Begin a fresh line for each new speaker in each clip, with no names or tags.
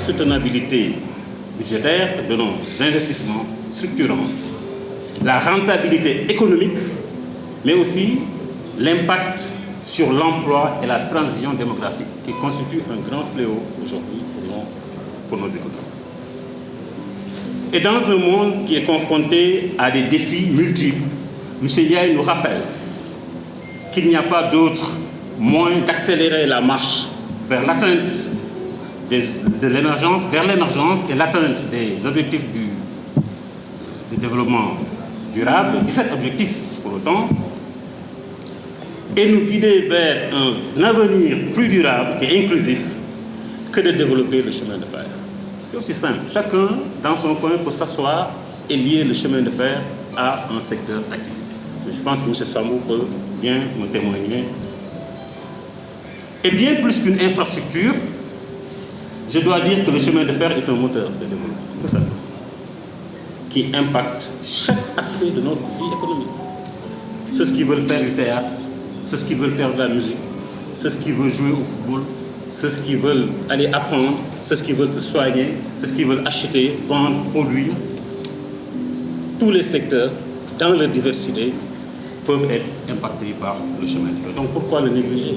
soutenabilité budgétaire de nos investissements structurants, la rentabilité économique, mais aussi l'impact sur l'emploi et la transition démographique qui constitue un grand fléau aujourd'hui pour nos économies. Et dans un monde qui est confronté à des défis multiples, M. Ndiaye nous rappelle qu'il n'y a pas d'autre moyen d'accélérer la marche vers l'atteinte de l'émergence, vers l'émergence et l'atteinte des objectifs du développement durable, 17 objectifs pour autant, et nous guider vers un avenir plus durable et inclusif que de développer le chemin de fer. C'est aussi simple. Chacun, dans son coin, peut s'asseoir et lier le chemin de fer à un secteur d'activité. Je pense que M. Sambou peut bien me témoigner. Et bien plus qu'une infrastructure, je dois dire que le chemin de fer est un moteur de développement, tout simplement, qui impacte chaque aspect de notre vie économique. Ceux qui veulent faire du théâtre, ceux qui veulent faire de la musique, ceux qui veulent jouer au football, ceux qui veulent aller apprendre, ceux qui veulent se soigner, ceux qui veulent acheter, vendre, produire. Tous les secteurs, dans leur diversité, peuvent être impactés par le chemin de fer. Donc pourquoi le négliger?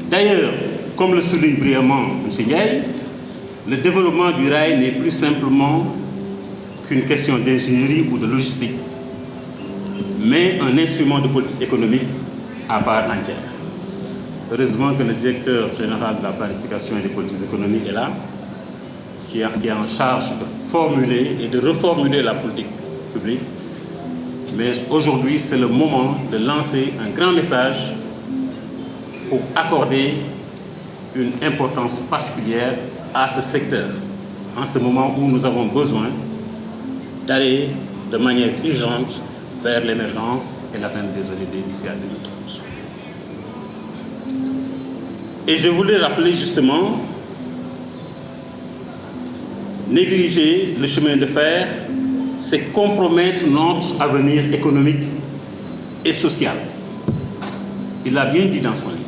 D'ailleurs, comme le souligne brillamment M. Ndiaye, le développement du rail n'est plus simplement qu'une question d'ingénierie ou de logistique, mais un instrument de politique économique à part entière. Heureusement que le directeur général de la planification et des politiques économiques est là, qui est en charge de formuler et de reformuler la politique publique. Mais aujourd'hui, c'est le moment de lancer un grand message pour accorder une importance particulière à ce secteur, en ce moment où nous avons besoin d'aller de manière urgente vers l'émergence et l'atteinte des ODD d'ici à 2030. Et je voulais rappeler justement, négliger le chemin de fer, c'est compromettre notre avenir économique et social. Il l'a bien dit dans son livre.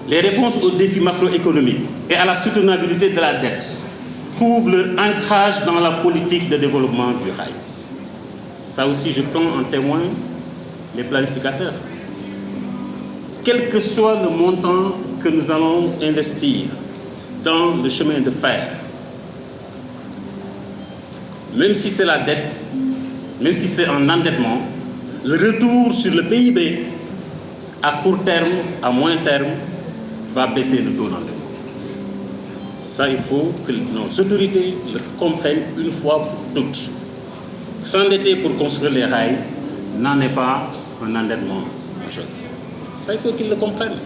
Les réponses aux défis macroéconomiques et à la soutenabilité de la dette trouvent leur ancrage dans la politique de développement du rail. Ça aussi, je prends en témoin les planificateurs. Quel que soit le montant que nous allons investir dans le chemin de fer, même si c'est la dette, même si c'est un endettement, le retour sur le PIB à court terme, à moyen terme, va baisser le taux d'endettement. Ça, il faut que nos autorités le comprennent une fois pour toutes. S'endetter pour construire les rails n'en est pas un endettement majeur. Ça, il faut qu'ils le comprennent.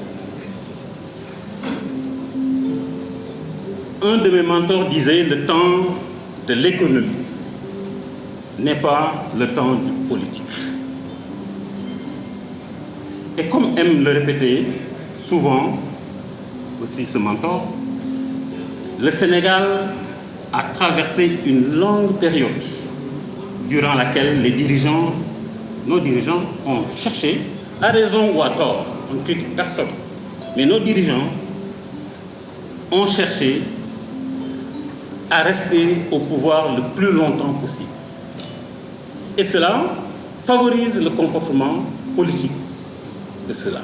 Un de mes mentors disait: le temps de l'économie n'est pas le temps du politique. Et comme aime le répéter souvent aussi ce mentor, le Sénégal a traversé une longue période durant laquelle les dirigeants, nos dirigeants, ont cherché, à raison ou à tort, on ne critique personne, mais nos dirigeants ont cherché à rester au pouvoir le plus longtemps possible. Et cela favorise le comportement politique de cela.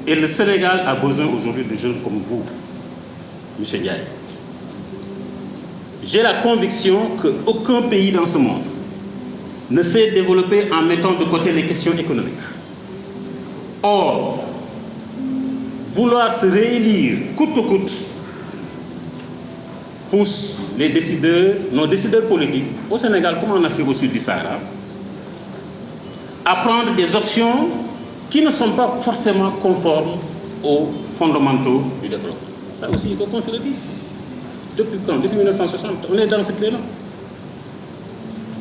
Et le Sénégal a besoin aujourd'hui de jeunes comme vous, M. Ndiaye. J'ai la conviction qu'aucun pays dans ce monde ne s'est développé en mettant de côté les questions économiques. Or, vouloir se réélire coûte que coûte pousse les décideurs, nos décideurs politiques, au Sénégal comme en Afrique au sud du Sahara, à prendre des options qui ne sont pas forcément conformes aux fondamentaux du développement. Ça aussi, il faut qu'on se le dise. Depuis quand? Depuis 1960, on est dans ce créneau.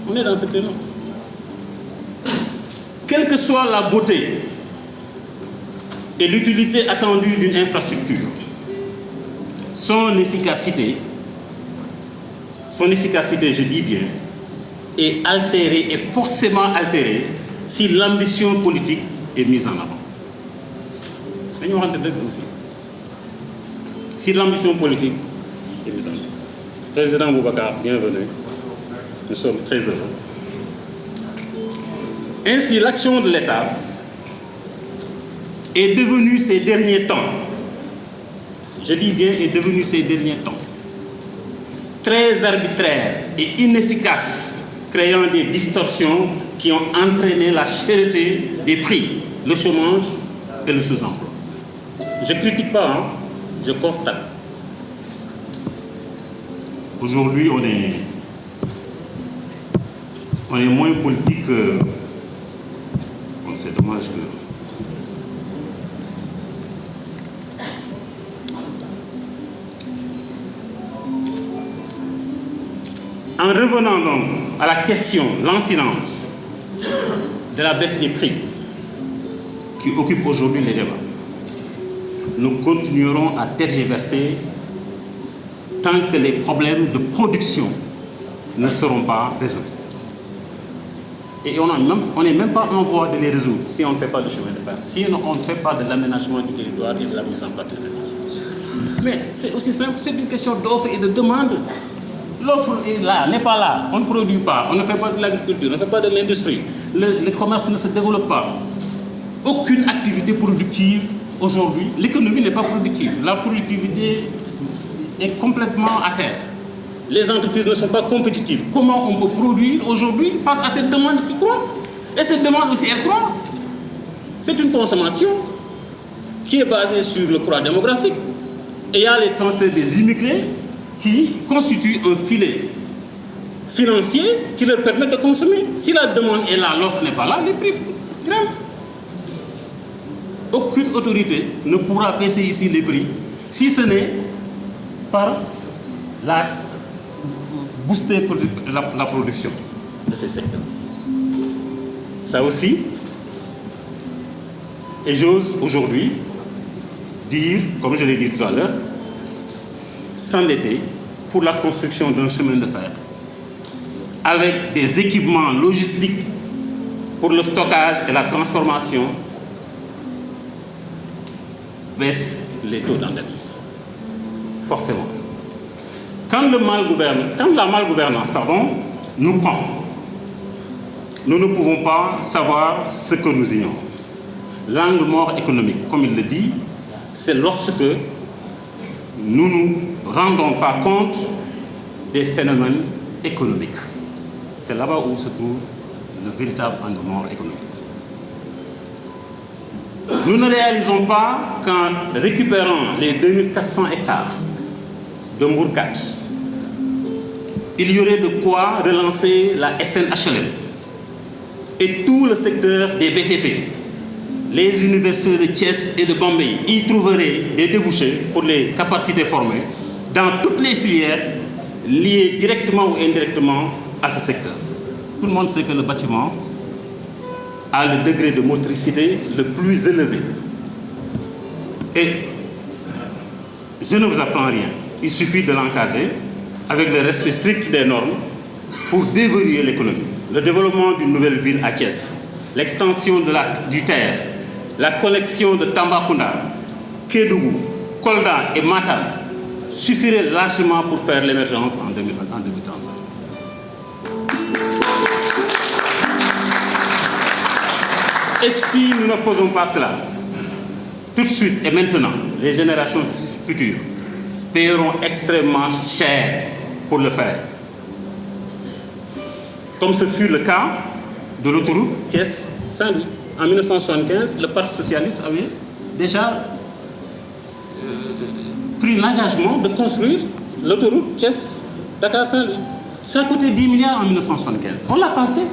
On est dans ce créneau. Quelle que soit la beauté et l'utilité attendue d'une infrastructure, son efficacité, je dis bien, est altérée, est forcément altérée si l'ambition politique est mise en avant. Mais nous rentrons aussi. Si l'ambition politique est mise en avant. Président Boubacar, bienvenue. Nous sommes très heureux. Ainsi, l'action de l'État est devenue ces derniers temps, je dis bien est devenue ces derniers temps, très arbitraire et inefficace, créant des distorsions qui ont entraîné la cherté des prix, le chômage et le sous-emploi. Je ne critique pas, hein, je constate. Aujourd'hui, on est moins politique que... Bon, c'est dommage que... En revenant donc à la question lancinante de la baisse des prix qui occupe aujourd'hui les débats, nous continuerons à tergiverser tant que les problèmes de production ne seront pas résolus. Et on n'est même pas en voie de les résoudre si on ne fait pas de chemin de fer, si on ne fait pas de l'aménagement du territoire et de la mise en place des infrastructures. Mais c'est aussi simple, c'est une question d'offre et de demande. L'offre est là, n'est pas là, on ne produit pas, on ne fait pas de l'agriculture, on ne fait pas de l'industrie, le commerce ne se développe pas. Aucune activité productive aujourd'hui, l'économie n'est pas productive, la productivité est complètement à terre. Les entreprises ne sont pas compétitives. Comment on peut produire aujourd'hui face à cette demande qui croît? Et cette demande aussi, elle croît. C'est une consommation qui est basée sur le croît démographique. Et il y a les transferts des immigrés qui constituent un filet financier qui leur permet de consommer. Si la demande est là, l'offre n'est pas là, les prix grimpent. Aucune autorité ne pourra baisser ici les prix si ce n'est par la booster la production de ces secteurs. Ça aussi, et j'ose aujourd'hui dire, comme je l'ai dit tout à l'heure, s'endetter pour la construction d'un chemin de fer avec des équipements logistiques pour le stockage et la transformation baisse les taux d'endettement. Forcément. Quand la malgouvernance nous prend, nous ne pouvons pas savoir ce que nous ignorons. L'angle mort économique, comme il le dit, c'est lorsque nous ne nous rendons pas compte des phénomènes économiques. C'est là-bas où se trouve le véritable angle mort économique. Nous ne réalisons pas qu'en récupérant les 2400 hectares de Mbourkat, il y aurait de quoi relancer la SNHLM et tout le secteur des BTP. Les universités de Thiès et de Bombay y trouveraient des débouchés pour les capacités formées dans toutes les filières liées directement ou indirectement à ce secteur. Tout le monde sait que le bâtiment a le degré de motricité le plus élevé. Et je ne vous apprends rien. Il suffit de l'encadrer avec le respect strict des normes pour déverrouiller l'économie. Le développement d'une nouvelle ville à Thiès, l'extension du terre, la connexion de Tambacounda, Kédougou, Kolda et Matam suffirait largement pour faire l'émergence en 2035. Et si nous ne faisons pas cela, tout de suite et maintenant, les générations futures paieront extrêmement cher pour le faire. Comme ce fut le cas de l'autoroute Thiès-Saint-Louis. En 1975, le Parti socialiste avait déjà pris l'engagement de construire l'autoroute Thiès-Dakar-Saint-Louis. Ça a coûté 10 milliards en 1975. On ne l'a pas fait.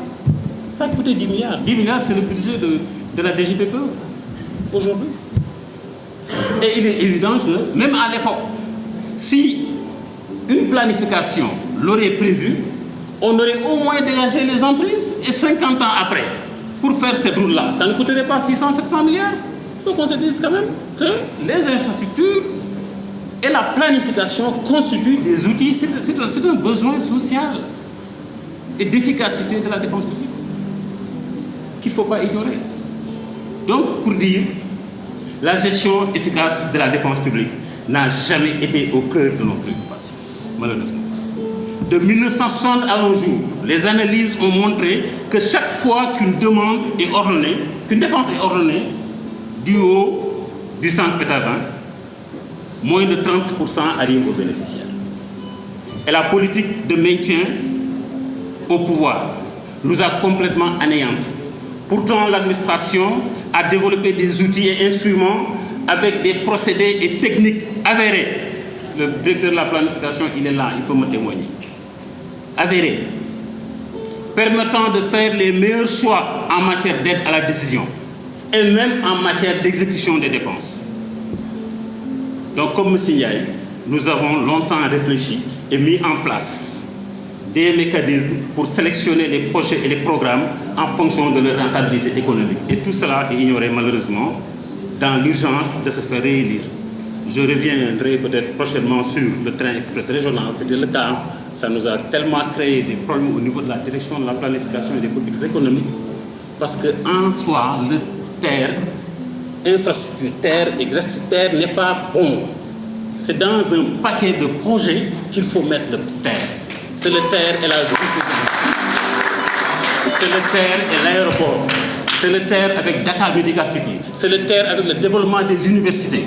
Ça a coûté 10 milliards. 10 milliards, c'est le budget de la DGPPE aujourd'hui. Et il est évident que, même à l'époque, si une planification l'aurait prévu, on aurait au moins dégagé les emprises et 50 ans après, pour faire cette route-là, ça ne coûterait pas 600-700 milliards. Il faut qu'on se dise quand même que les infrastructures et la planification constituent des outils, c'est un besoin social et d'efficacité de la dépense publique qu'il ne faut pas ignorer. Donc, pour dire, la gestion efficace de la dépense publique n'a jamais été au cœur de nos préoccupations, malheureusement. De 1960 à nos jours, les analyses ont montré que chaque fois qu'une demande est ordonnée, qu'une dépense est ordonnée, du haut du centre pétavin, moins de 30% arrivent aux bénéficiaires. Et la politique de maintien au pouvoir nous a complètement anéantis. Pourtant, l'administration a développé des outils et instruments avec des procédés et techniques avérés. Le directeur de la planification, il est là, il peut me témoigner. Avérés, permettant de faire les meilleurs choix en matière d'aide à la décision et même en matière d'exécution des dépenses. Donc, comme M. Ndiaye, nous avons longtemps réfléchi et mis en place des mécanismes pour sélectionner les projets et les programmes en fonction de leur rentabilité économique. Et tout cela est ignoré malheureusement dans l'urgence de se faire réélire. Je reviendrai peut-être prochainement sur le train express régional. C'était le cas. Ça nous a tellement créé des problèmes au niveau de la direction de la planification et des politiques économiques. Parce qu'en soi, le terre, infrastructure, terre et reste terre n'est pas bon. C'est dans un paquet de projets qu'il faut mettre le terre. C'est le terre et la route. C'est le terre et l'aéroport. C'est le terre avec Dakar Medical City. C'est le terre avec le développement des universités.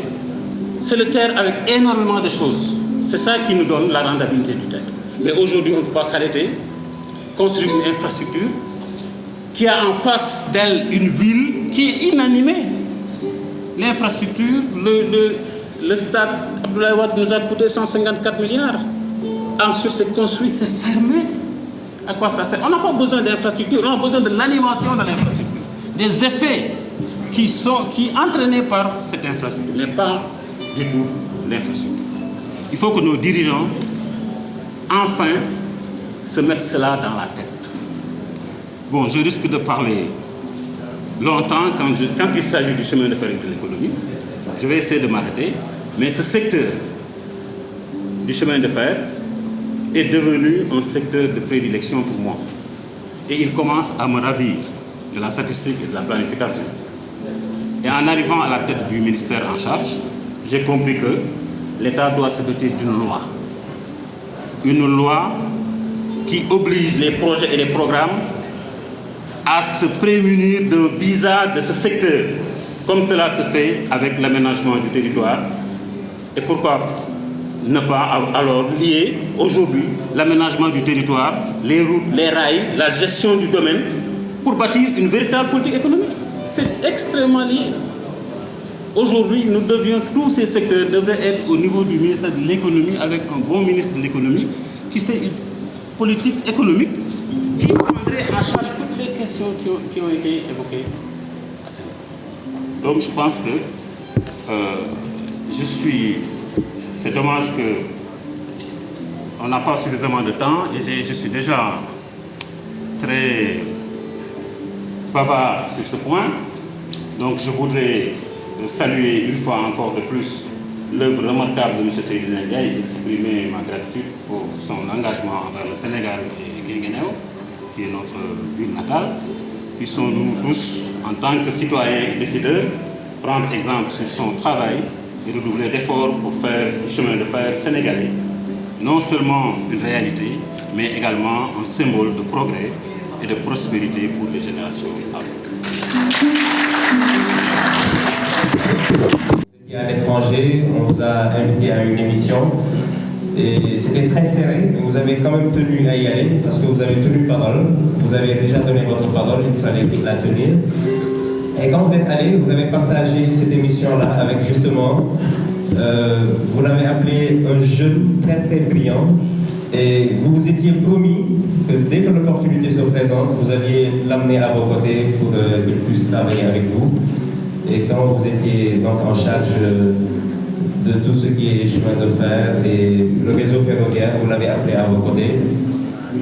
C'est le terre avec énormément de choses. C'est ça qui nous donne la rentabilité du terre. Mais aujourd'hui, on ne peut pas s'arrêter, construire une infrastructure qui a en face d'elle une ville qui est inanimée. L'infrastructure, le stade Abdoulaye Wade nous a coûté 154 milliards. Ensuite, c'est construit, c'est fermé. À quoi ça sert? On n'a pas besoin d'infrastructure, on a besoin de l'animation de l'infrastructure. Des effets qui sont entraînés par cette infrastructure, mais pas du tout l'infrastructure. Il faut que nos dirigeants, enfin, se mettent cela dans la tête. Bon, je risque de parler longtemps quand il s'agit du chemin de fer et de l'économie. Je vais essayer de m'arrêter. Mais ce secteur du chemin de fer est devenu un secteur de prédilection pour moi. Et il commence à me ravir de la statistique et de la planification. Et en arrivant à la tête du ministère en charge, j'ai compris que l'État doit se doter d'une loi. Une loi qui oblige les projets et les programmes à se prémunir d'un visa de ce secteur, comme cela se fait avec l'aménagement du territoire. Et pourquoi ne pas alors lier aujourd'hui l'aménagement du territoire, les routes, les rails, la gestion du domaine, pour bâtir une véritable politique économique? C'est extrêmement lié. Aujourd'hui, tous ces secteurs devraient être au niveau du ministère de l'économie, avec un bon ministre de l'économie qui fait une politique économique qui prendrait en charge toutes les questions qui ont été évoquées à ce niveau. Donc je pense que c'est dommage qu'on n'a pas suffisamment de temps et je suis déjà très bavard sur ce point. Donc je voudrais saluer une fois encore de plus l'œuvre remarquable de M. Seydina Ndiaye et exprimer ma gratitude pour son engagement envers le Sénégal et Guinguinéo, qui est notre ville natale. Puissons-nous tous, en tant que citoyens et décideurs, prendre exemple sur son travail et redoubler d'efforts pour faire du chemin de fer sénégalais non seulement une réalité, mais également un symbole de progrès et de prospérité pour les générations à venir.
À l'étranger, on vous a invité à une émission et c'était très serré, mais vous avez quand même tenu à y aller parce que vous avez tenu parole, vous avez déjà donné votre parole, il fallait la tenir. Et quand vous êtes allé, vous avez partagé cette émission-là avec justement, vous l'avez appelé un jeune très très brillant et vous vous étiez promis que dès que l'opportunité se présente, vous alliez l'amener à vos côtés pour qu'il puisse travailler avec vous. Et quand vous étiez donc en charge de tout ce qui est chemin de fer et le réseau ferroviaire, vous l'avez appelé à vos côtés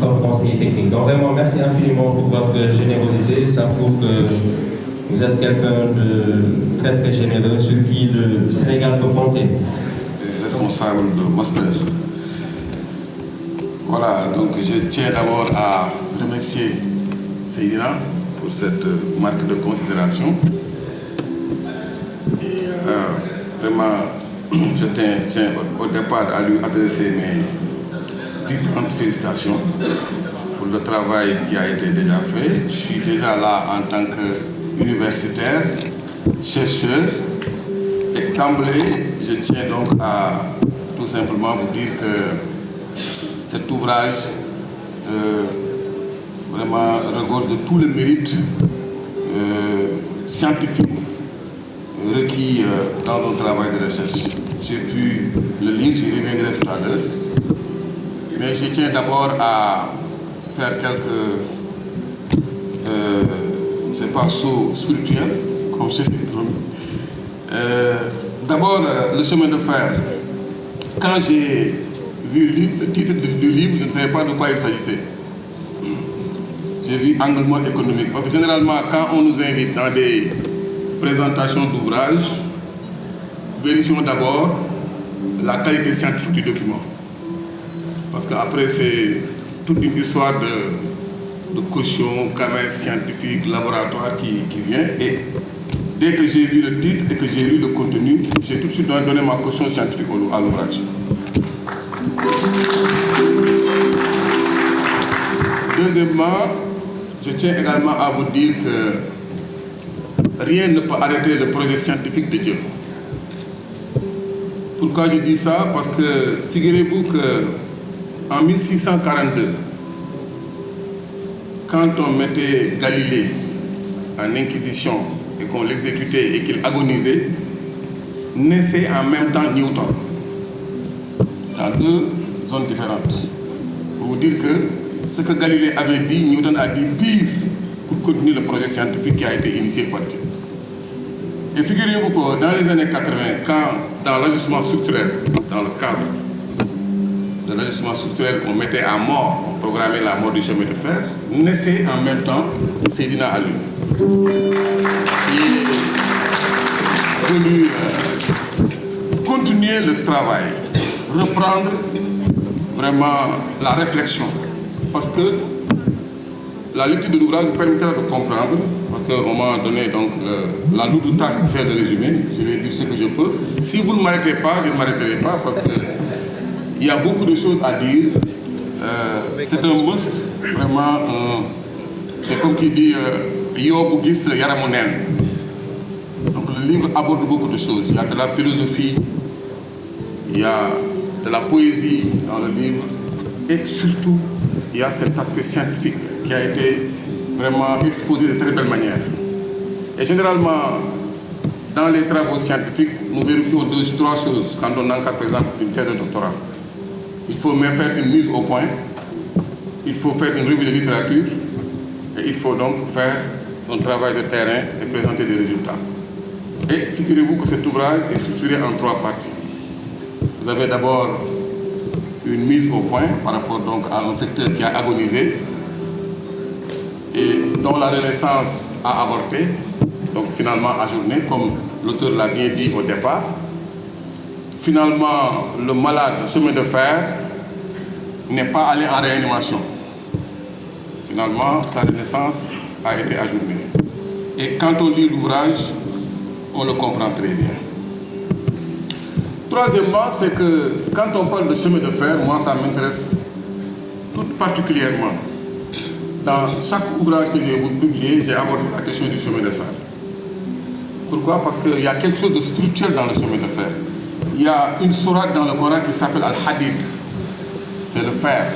comme conseiller technique. Donc vraiment, merci infiniment pour votre générosité. Ça prouve que vous êtes quelqu'un de très très généreux sur qui le Sénégal peut compter.
Responsable de master. Voilà, donc je tiens d'abord à remercier Seydina pour cette marque de considération. vraiment, je tiens au départ à lui adresser mes vibrantes félicitations pour le travail qui a été déjà fait. Je suis déjà là en tant qu'universitaire, chercheur, et d'emblée, je tiens donc à tout simplement vous dire que cet ouvrage vraiment regorge de tout le mérite scientifique requis dans un travail de recherche. J'ai pu le lire, j'y reviendrai tout à l'heure. Mais je tiens d'abord à faire quelques, c'est pas sauts spirituels, comme je l'ai promis. D'abord, le chemin de fer. Quand j'ai vu le titre du livre, je ne savais pas de quoi il s'agissait. J'ai vu angle mode économique. Parce que généralement, quand on nous invite dans des présentations d'ouvrages, vérifions d'abord la qualité scientifique du document. Parce qu'après, c'est toute une histoire de caution, caméra scientifique, laboratoire qui vient. Et dès que j'ai vu le titre et que j'ai lu le contenu, j'ai tout de suite donné ma caution scientifique à l'ouvrage. Deuxièmement, je tiens également à vous dire que rien ne peut arrêter le projet scientifique de Dieu. Pourquoi je dis ça? Parce que figurez-vous qu'en 1642, quand on mettait Galilée en inquisition et qu'on l'exécutait et qu'il agonisait, naissait en même temps Newton, dans deux zones différentes. Pour vous dire que ce que Galilée avait dit, Newton a dit pire pour continuer le projet scientifique qui a été initié par Dieu. Et figurez-vous que dans les années 80, quand dans l'ajustement structurel, dans le cadre de l'ajustement structurel, on mettait à mort, on programmait la mort du chemin de fer, naissait en même temps Seydina Ali, qui est venu continuer le travail, reprendre vraiment la réflexion. Parce que la lecture de l'ouvrage vous permettra de comprendre, parce qu'on m'a donné donc la lourde tâche de faire le résumé, je vais dire ce que je peux. Si vous ne m'arrêtez pas, je ne m'arrêterai pas, parce qu'il y a beaucoup de choses à dire. C'est un must, vraiment, c'est comme qui dit Yo Bugis Yaramonen. Donc le livre aborde beaucoup de choses. Il y a de la philosophie, il y a de la poésie dans le livre, et surtout, il y a cet aspect scientifique qui a été vraiment exposé de très belle manière. Et généralement, dans les travaux scientifiques, nous vérifions trois choses quand on encadre, par exemple, une thèse de doctorat. Il faut même faire une mise au point, il faut faire une revue de littérature, et il faut donc faire un travail de terrain et présenter des résultats. Et figurez-vous que cet ouvrage est structuré en trois parties. Vous avez d'abord une mise au point par rapport donc à un secteur qui a agonisé et dont la Renaissance a avorté, donc finalement ajourné, comme l'auteur l'a bien dit au départ. Finalement, le malade chemin de fer n'est pas allé en réanimation. Finalement, sa Renaissance a été ajournée. Et quand on lit l'ouvrage, on le comprend très bien. Troisièmement, c'est que quand on parle de chemin de fer, moi ça m'intéresse tout particulièrement. Dans chaque ouvrage que j'ai publié, j'ai abordé la question du chemin de fer. Pourquoi? Parce qu'il y a quelque chose de spirituel dans le chemin de fer. Il y a une sourate dans le Coran qui s'appelle Al-Hadid. C'est le fer.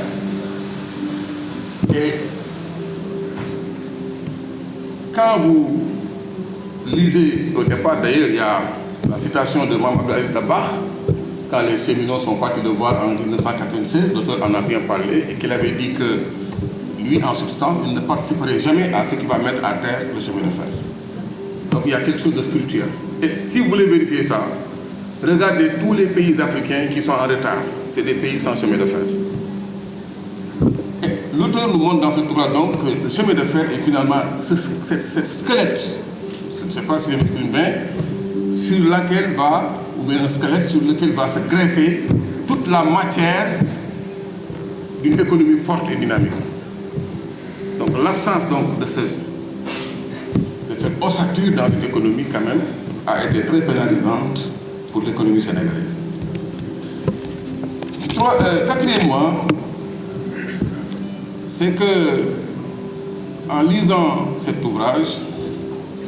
Et quand vous lisez au départ, d'ailleurs, il y a la citation de Mohamed Abdelaziz Dabakh, quand les cheminots sont partis de voir en 1996, le docteur en a bien parlé, et qu'il avait dit que lui, en substance, il ne participerait jamais à ce qui va mettre à terre le chemin de fer. Donc il y a quelque chose de spirituel. Et si vous voulez vérifier ça, regardez tous les pays africains qui sont en retard. C'est des pays sans chemin de fer. L'auteur nous montre dans ce ouvrage donc que le chemin de fer est finalement ce squelette, je ne sais pas si je m'exprime bien, sur laquelle va, ou bien un squelette sur lequel va se greffer toute la matière d'une économie forte et dynamique. Donc l'absence donc de cette ossature dans une économie quand même a été très pénalisante pour l'économie sénégalaise. Quatrièmement, c'est que en lisant cet ouvrage,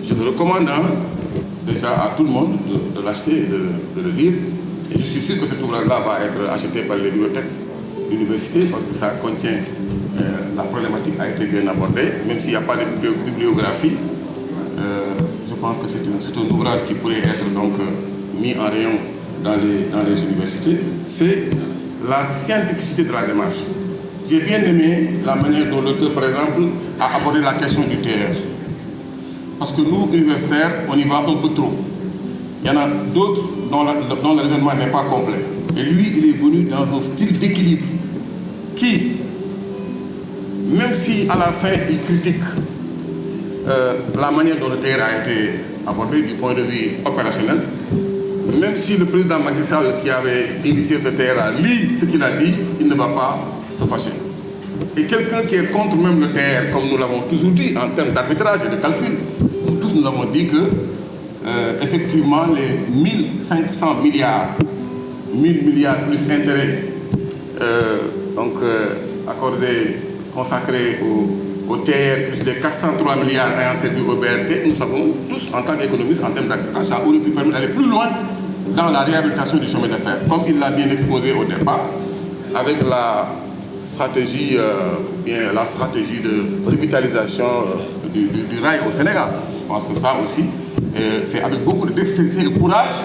je le recommande déjà à tout le monde de l'acheter et de le lire. Et je suis sûr que cet ouvrage-là va être acheté par les bibliothèques de l'université parce que ça contient, la problématique a été bien abordée, même s'il n'y a pas de bibliographie. Je pense que c'est un ouvrage qui pourrait être donc mis en rayon dans les universités. C'est la scientificité de la démarche. J'ai bien aimé la manière dont l'auteur, par exemple, a abordé la question du TR. Parce que nous, universitaires, on y va un peu trop. Il y en a d'autres dont le raisonnement n'est pas complet. Et lui, il est venu dans un style d'équilibre qui, même si à la fin, il critique la manière dont le TR a été abordé du point de vue opérationnel, même si le président Macky Sall qui avait initié ce TR lit ce qu'il a dit, il ne va pas se fâcher. Et quelqu'un qui est contre même le TR, comme nous l'avons toujours dit, en termes d'arbitrage et de calcul, tous nous avons dit que, effectivement, les 1500 milliards, 1000 milliards plus intérêts, accordés, consacrés au TR, plus de 403 milliards ayant servi au BRT, nous savons tous, en tant qu'économistes, en termes d'arbitrage, ça aurait pu permettre d'aller plus loin dans la réhabilitation du chemin de fer, comme il l'a bien exposé au départ, avec la stratégie de revitalisation du rail au Sénégal. Je pense que ça aussi, c'est avec beaucoup de dextérité et de courage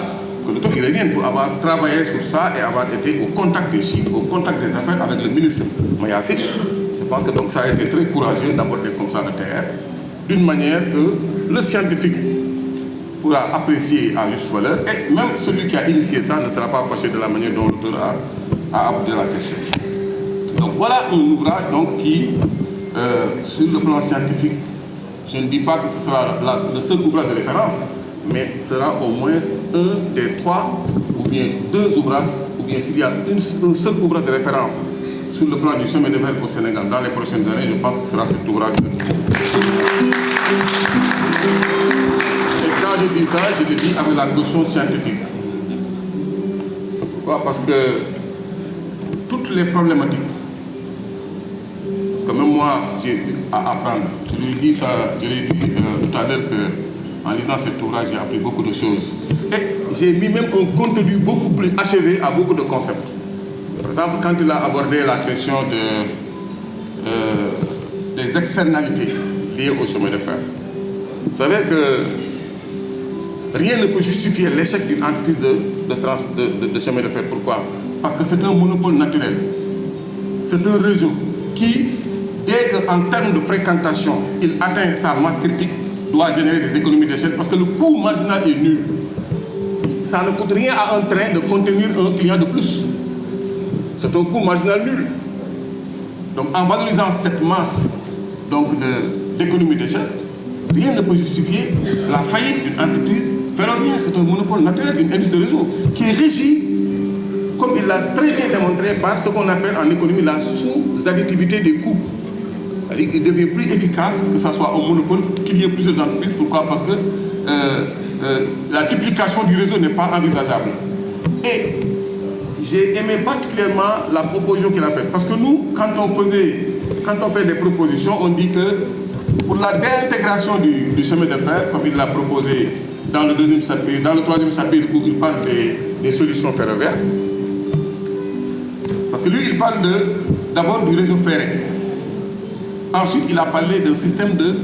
que le top iranien, pour avoir travaillé sur ça et avoir été au contact des chiffres, au contact des affaires avec le ministre Mayassi. Je pense que donc ça a été très courageux d'aborder comme ça le TR, d'une manière que le scientifique pourra apprécier à juste valeur, et même celui qui a initié ça ne sera pas fâché de la manière dont l'auteur a abordé la question. Donc voilà un ouvrage donc, qui, sur le plan scientifique, je ne dis pas que ce sera le seul ouvrage de référence, mais sera au moins un des 3 ou bien 2 ouvrages, ou bien s'il y a un seul ouvrage de référence sur le plan du chemin de fer au Sénégal dans les prochaines années, je pense que ce sera cet ouvrage. Et quand je dis ça, je le dis avec la caution scientifique. Pourquoi? Parce que toutes les problématiques, parce que même moi, j'ai eu à apprendre. Je l'ai dit tout à l'heure qu'en lisant cet ouvrage, j'ai appris beaucoup de choses. Et j'ai mis même un contenu beaucoup plus achevé à beaucoup de concepts. Par exemple, quand il a abordé la question des externalités liées au chemin de fer. Vous savez que rien ne peut justifier l'échec d'une entreprise de chemin de fer. Pourquoi? Parce que c'est un monopole naturel. C'est un réseau qui, dès qu'en termes de fréquentation, il atteint sa masse critique, doit générer des économies d'échelle parce que le coût marginal est nul. Ça ne coûte rien à un train de contenir un client de plus. C'est un coût marginal nul. Donc en valorisant cette masse d'économies d'échelle, rien ne peut justifier la faillite d'une entreprise ferroviaire. C'est un monopole naturel d'une industrie de réseau qui est régie, comme il l'a très bien démontré, par ce qu'on appelle en économie la sous-additivité des coûts. C'est-à-dire qu'il devient plus efficace que ce soit un monopole, qu'il y ait plusieurs entreprises. Pourquoi? Parce que la duplication du réseau n'est pas envisageable. Et j'ai aimé particulièrement la proposition qu'il a faite. Parce que nous, quand on fait des propositions, on dit que pour la déintégration du chemin de fer, comme il l'a proposé dans le 3e chapitre où il parle des solutions ferroviaires, parce que lui, il parle d'abord du réseau ferré. Ensuite, il a parlé d'un système de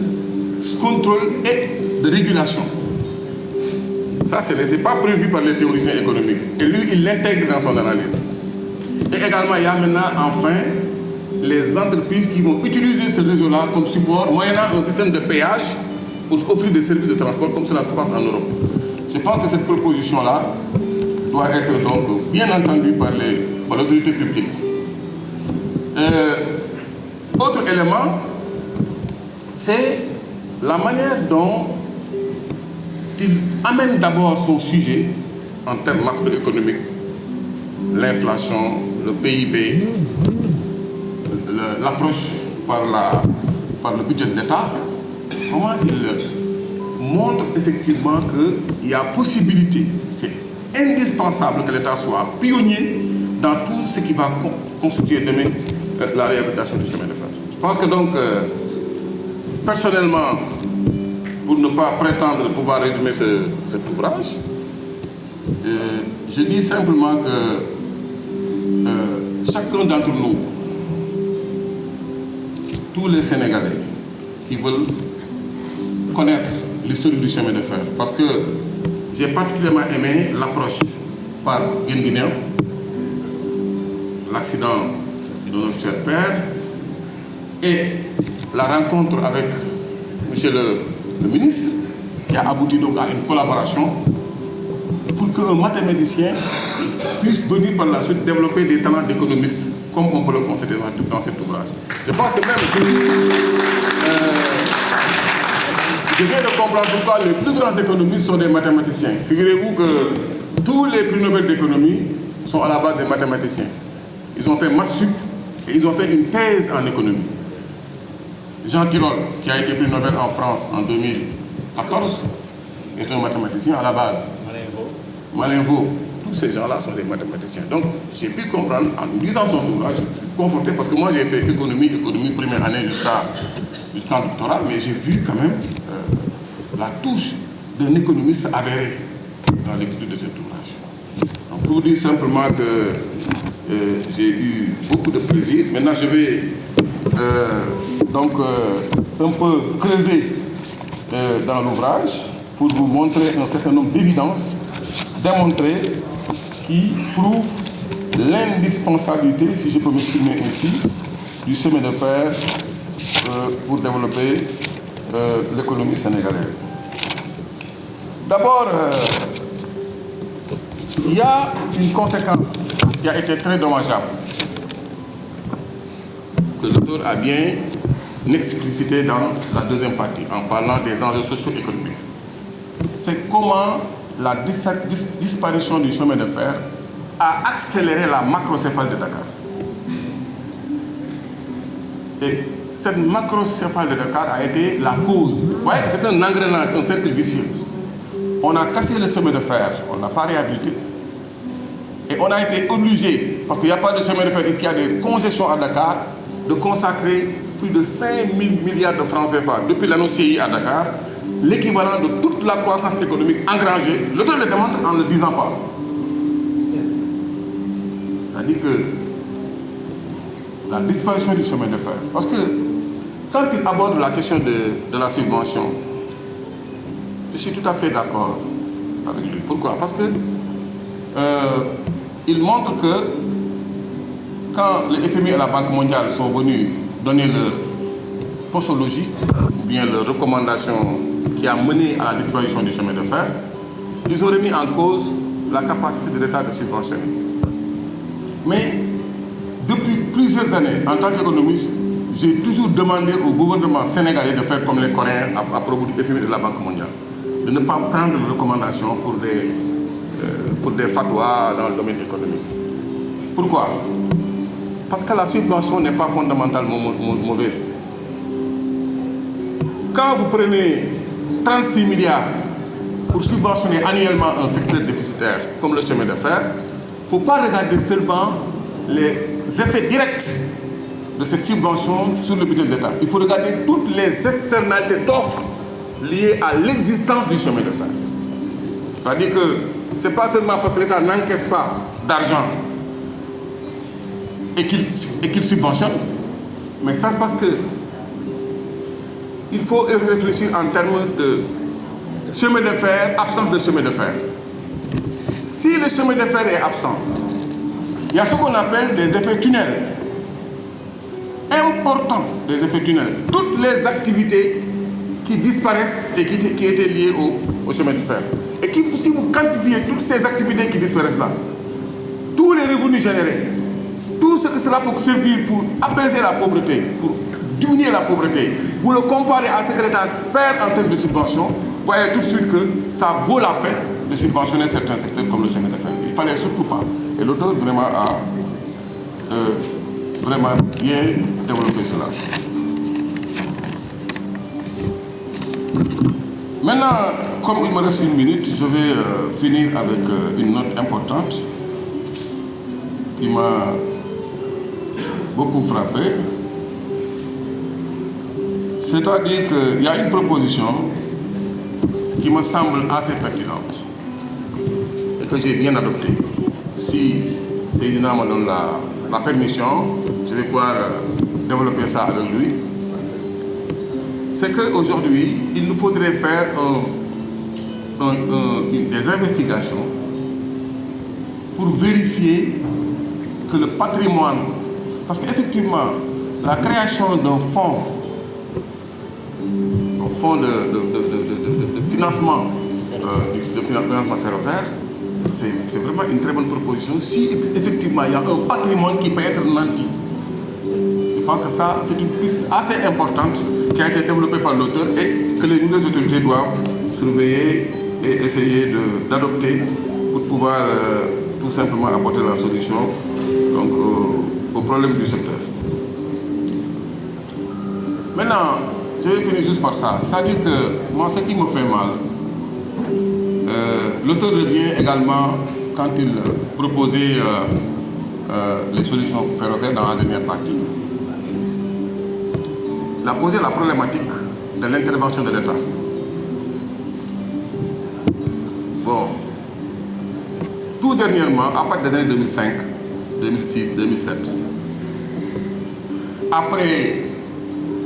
contrôle et de régulation. Ça, ce n'était pas prévu par les théoriciens économiques. Et lui, il l'intègre dans son analyse. Et également, il y a maintenant, enfin, les entreprises qui vont utiliser ce réseau-là comme support, moyennant un système de péage pour offrir des services de transport comme cela se passe en Europe. Je pense que cette proposition-là doit être donc bien entendue par l'autorité publique. Autre élément, c'est la manière dont il amène d'abord son sujet en termes macroéconomiques, l'inflation, le PIB, l'approche par le budget de l'État, comment il montre effectivement qu'il y a possibilité, c'est indispensable que l'État soit pionnier dans tout ce qui va constituer demain la réhabilitation du chemin de fer. Je pense que donc, personnellement, pour ne pas prétendre pouvoir résumer cet ouvrage, je dis simplement que chacun d'entre nous, tous les Sénégalais qui veulent connaître l'histoire du chemin de fer, parce que j'ai particulièrement aimé l'approche par Guinguinéo, l'accident de notre cher père, et la rencontre avec M. le ministre, qui a abouti donc à une collaboration pour qu'un mathématicien puisse venir par la suite développer des talents d'économiste, comme on peut le constater dans cet ouvrage. Je pense que même, je viens de comprendre pourquoi les plus grands économistes sont des mathématiciens. Figurez-vous que tous les prix Nobel d'économie sont à la base des mathématiciens. Ils ont fait maths sup et ils ont fait une thèse en économie. Jean Tirole, qui a été prix Nobel en France en 2014, est un mathématicien à la base. Malinvo, tous ces gens-là sont des mathématiciens. Donc, j'ai pu comprendre, en lisant son ouvrage, je suis conforté, parce que moi j'ai fait économie première année jusqu'en doctorat, mais j'ai vu quand même la touche d'un économiste avéré dans l'écriture de cet ouvrage. Donc, pour vous dire simplement que j'ai eu beaucoup de plaisir. Maintenant, je vais un peu creuser dans l'ouvrage pour vous montrer un certain nombre d'évidences démontrées qui prouvent l'indispensabilité, si je peux m'exprimer ainsi, du chemin de fer pour développer l'économie sénégalaise. D'abord, il y a une conséquence qui a été très dommageable, que l'auteur a bien explicité dans la deuxième partie, en parlant des enjeux socio-économiques. C'est comment la disparition du chemin de fer a accéléré la macrocéphalie de Dakar. Et cette macrocéphale de Dakar a été la cause. Vous voyez que c'est un engrenage, un cercle vicieux. On a cassé le chemin de fer, on n'a pas réhabilité. Et on a été obligé, parce qu'il n'y a pas de chemin de fer et qu'il y a des congestions à Dakar, de consacrer plus de 5 000 milliards de francs CFA depuis l'annonce CI à Dakar, l'équivalent de toute la croissance économique engrangée. L'auteur le démontre en ne le disant pas. C'est-à-dire que la disparition du chemin de fer, parce que quand il aborde la question de la subvention, je suis tout à fait d'accord avec lui. Pourquoi? Parce que il montre que quand le FMI et la Banque mondiale sont venus donner leur posologie, ou bien leur recommandation qui a mené à la disparition du chemin de fer, ils ont remis en cause la capacité de l'État de subventionner. Mais depuis plusieurs années, en tant qu'économiste, j'ai toujours demandé au gouvernement sénégalais de faire comme les Coréens à propos du FMI et de la Banque mondiale, de ne pas prendre de recommandations pour des fatwas dans le domaine économique. Pourquoi? Parce que la subvention n'est pas fondamentalement mauvaise. Quand vous prenez 36 milliards pour subventionner annuellement un secteur déficitaire comme le chemin de fer, il ne faut pas regarder seulement les effets directs de cette subvention sur le budget de l'État. Il faut regarder toutes les externalités d'offres liées à l'existence du chemin de fer. C'est-à-dire que ce n'est pas seulement parce que l'État n'encaisse pas d'argent et qu'il subventionne, mais ça c'est parce que il faut réfléchir en termes de chemin de fer, absence de chemin de fer. Si le chemin de fer est absent, il y a ce qu'on appelle des effets tunnels. Importants, des effets tunnels. Toutes les activités qui disparaissent et qui étaient liées au chemin de fer. Et si vous quantifiez toutes ces activités qui disparaissent là, tous les revenus générés, tout ce que cela peut servir pour apaiser la pauvreté, pour diminuer la pauvreté, vous le comparez à ce que l'État perd en termes de subvention, vous voyez tout de suite que ça vaut la peine de subventionner certains secteurs comme le chemin de fer. Il ne fallait surtout pas. Et l'auteur vraiment a vraiment bien développé cela. Maintenant, comme il me reste 1 minute, je vais finir avec une note importante qui m'a beaucoup frappé. C'est-à-dire qu'il y a une proposition qui me semble assez pertinente et que j'ai bien adoptée. Si Seydina me donne la permission, je vais pouvoir développer ça avec lui. C'est qu'aujourd'hui, il nous faudrait faire des investigations pour vérifier que le patrimoine, parce qu'effectivement, la création d'un fonds de financement financement ferroviaire, c'est vraiment une très bonne proposition si effectivement il y a un patrimoine qui peut être nanti. Je pense que ça, c'est une piste assez importante qui a été développée par l'auteur et que les nouvelles autorités doivent surveiller et essayer d'adopter pour pouvoir tout simplement apporter la solution donc, au problème du secteur. Maintenant, je vais finir juste par ça. C'est-à-dire que moi, ce qui me fait mal, l'auteur revient également quand il proposait les solutions ferroviaires dans la dernière partie. Il a posé la problématique de l'intervention de l'État. Bon, tout dernièrement, à partir des années 2005, 2006, 2007, après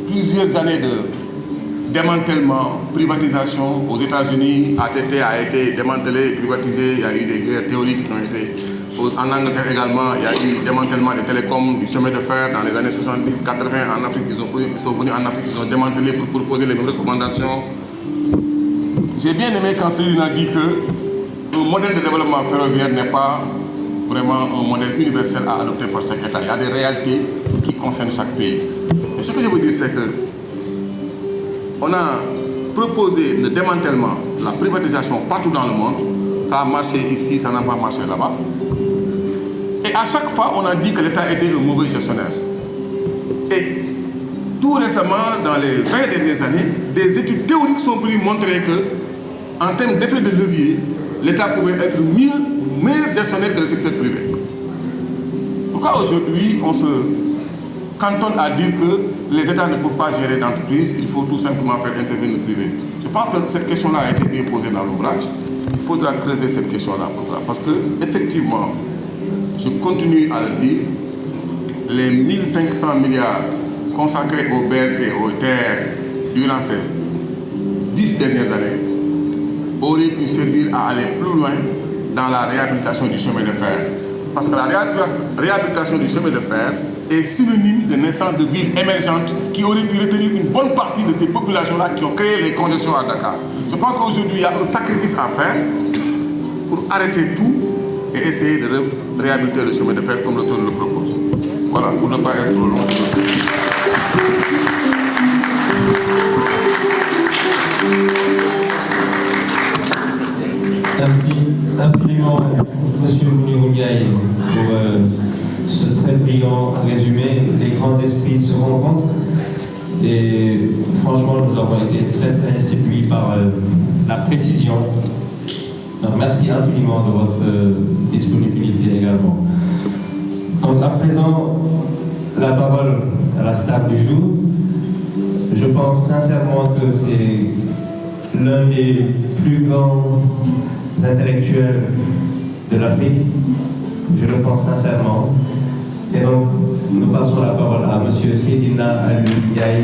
plusieurs années de démantèlement, privatisation, aux États-Unis, ATT a été démantelé, privatisé, il y a eu des guerres théoriques qui ont été... En Angleterre également, il y a eu démantèlement des télécoms, du chemin de fer dans les années 70, 80. En Afrique, ils sont venus en Afrique, ils ont démantelé pour proposer les mêmes recommandations. J'ai bien aimé quand Céline a dit que un modèle de développement ferroviaire n'est pas vraiment un modèle universel à adopter par chaque État. Il y a des réalités qui concernent chaque pays. Et ce que je veux dire, c'est que on a proposé le démantèlement, la privatisation partout dans le monde. Ça a marché ici, ça n'a pas marché là-bas. Et à chaque fois, on a dit que l'État était le mauvais gestionnaire. Et tout récemment, dans les 20 dernières années, des études théoriques sont venues montrer que, en termes d'effet de levier, l'État pouvait être meilleur gestionnaire que le secteur privé. Pourquoi aujourd'hui, on se cantonne à dire que les États ne peuvent pas gérer d'entreprise, il faut tout simplement faire intervenir le privé? Je pense que cette question-là a été bien posée dans l'ouvrage. Il faudra creuser cette question-là. Pourquoi? Parce que, effectivement, je continue à le dire, les 1500 milliards consacrés au BRT, aux terres, durant ces 10 dernières années, auraient pu servir à aller plus loin dans la réhabilitation du chemin de fer. Parce que la réhabilitation du chemin de fer est synonyme de naissance de villes émergentes qui auraient pu retenir une bonne partie de ces populations-là qui ont créé les congestions à Dakar. Je pense qu'aujourd'hui, il y a un sacrifice à faire pour arrêter tout et essayer de réhabiliter le chemin de fer comme l'auteur le propose. Voilà, pour ne pas être trop long.
Merci infiniment, Monsieur Mounirou Ndiaye, pour ce très brillant résumé. Les grands esprits se rencontrent et franchement, nous avons été très séduits par la précision. Donc, merci infiniment de votre disponibilité également. Donc, à présent, la parole à la star du jour. Je pense sincèrement que c'est l'un des plus grands intellectuels de l'Afrique. Je le pense sincèrement. Et donc, nous passons la parole à M. Seydina Ali Ndiaye.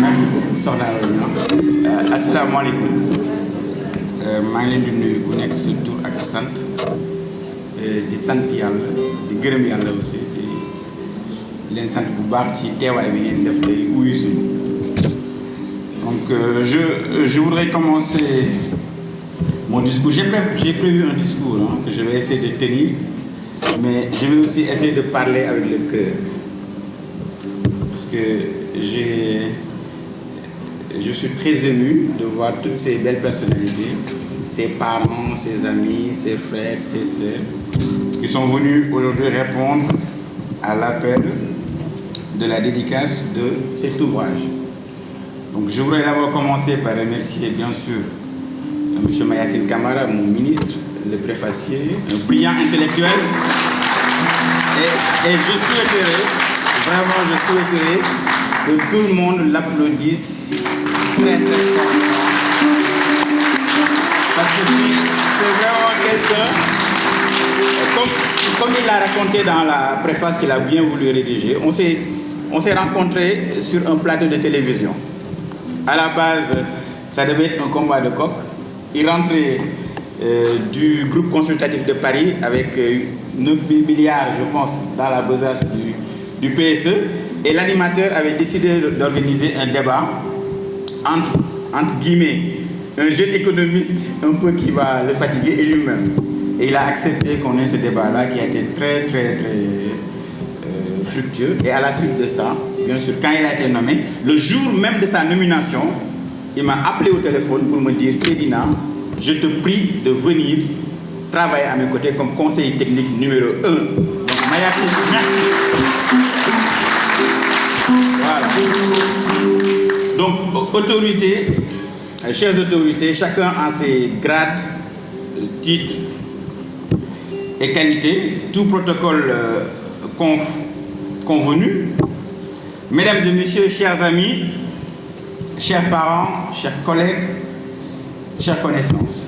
Merci beaucoup, Soxna Arouna. Assalamu alaikum. maa ngi leen di nuyu ku nekk sa tur ak sa sant di sant yàlla di gërëm yàlla aussi di leen sant bu baax ci teewaay bi ngeen def tey wuyu suñu. Donc je voudrais commencer mon discours. J'ai prévu un discours que je vais essayer de tenir, mais je vais aussi essayer de parler avec le cœur, parce que je suis très ému de voir toutes ces belles personnalités, ses parents, ses amis, ses frères, ses sœurs, qui sont venus aujourd'hui répondre à l'appel de la dédicace de cet ouvrage. Donc je voudrais d'abord commencer par remercier bien sûr M. Mayacine Camara, mon ministre, le préfacier, un brillant intellectuel. Et je souhaiterais, que tout le monde l'applaudisse très très fort. Parce que c'est vraiment quelqu'un, comme il l'a raconté dans la préface qu'il a bien voulu rédiger, on s'est rencontrés sur un plateau de télévision. À la base, ça devait être un combat de coq. Il rentrait du groupe consultatif de Paris avec 9 000 milliards, je pense, dans la besace du PSE. Et l'animateur avait décidé d'organiser un débat entre guillemets, un jeune économiste un peu qui va le fatiguer et lui-même. Et il a accepté qu'on ait ce débat-là qui a été très, très, très fructueux. Et à la suite de ça, bien sûr, quand il a été nommé, le jour même de sa nomination, il m'a appelé au téléphone pour me dire « Seydina, je te prie de venir travailler à mes côtés comme conseiller technique numéro 1. » Donc, Mayacine, merci. Voilà. Donc, autorité, chères autorités, chacun a ses grades, titres et qualités, tout protocole convenu. Mesdames et messieurs, chers amis, chers parents, chers collègues, chères connaissances.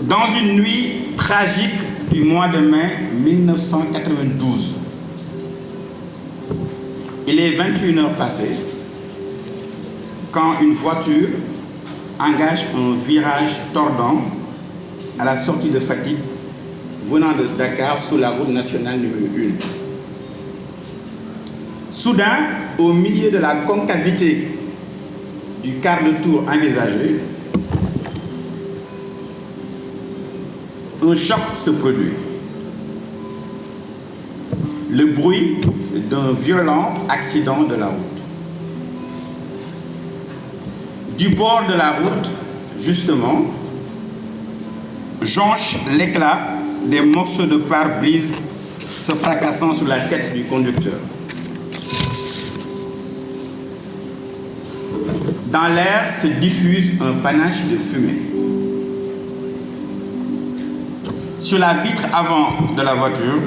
Dans une nuit tragique du mois de mai 1992, il est 21h passées quand une voiture engage un virage tordant à la sortie de Fatick venant de Dakar sur la route nationale numéro 1. Soudain, au milieu de la concavité du quart de tour envisagé, un choc se produit. Le bruit d'un violent accident de la route. Du bord de la route, justement, jonche l'éclat des morceaux de pare-brise se fracassant sur la tête du conducteur. Dans l'air se diffuse un panache de fumée. Sur la vitre avant de la voiture,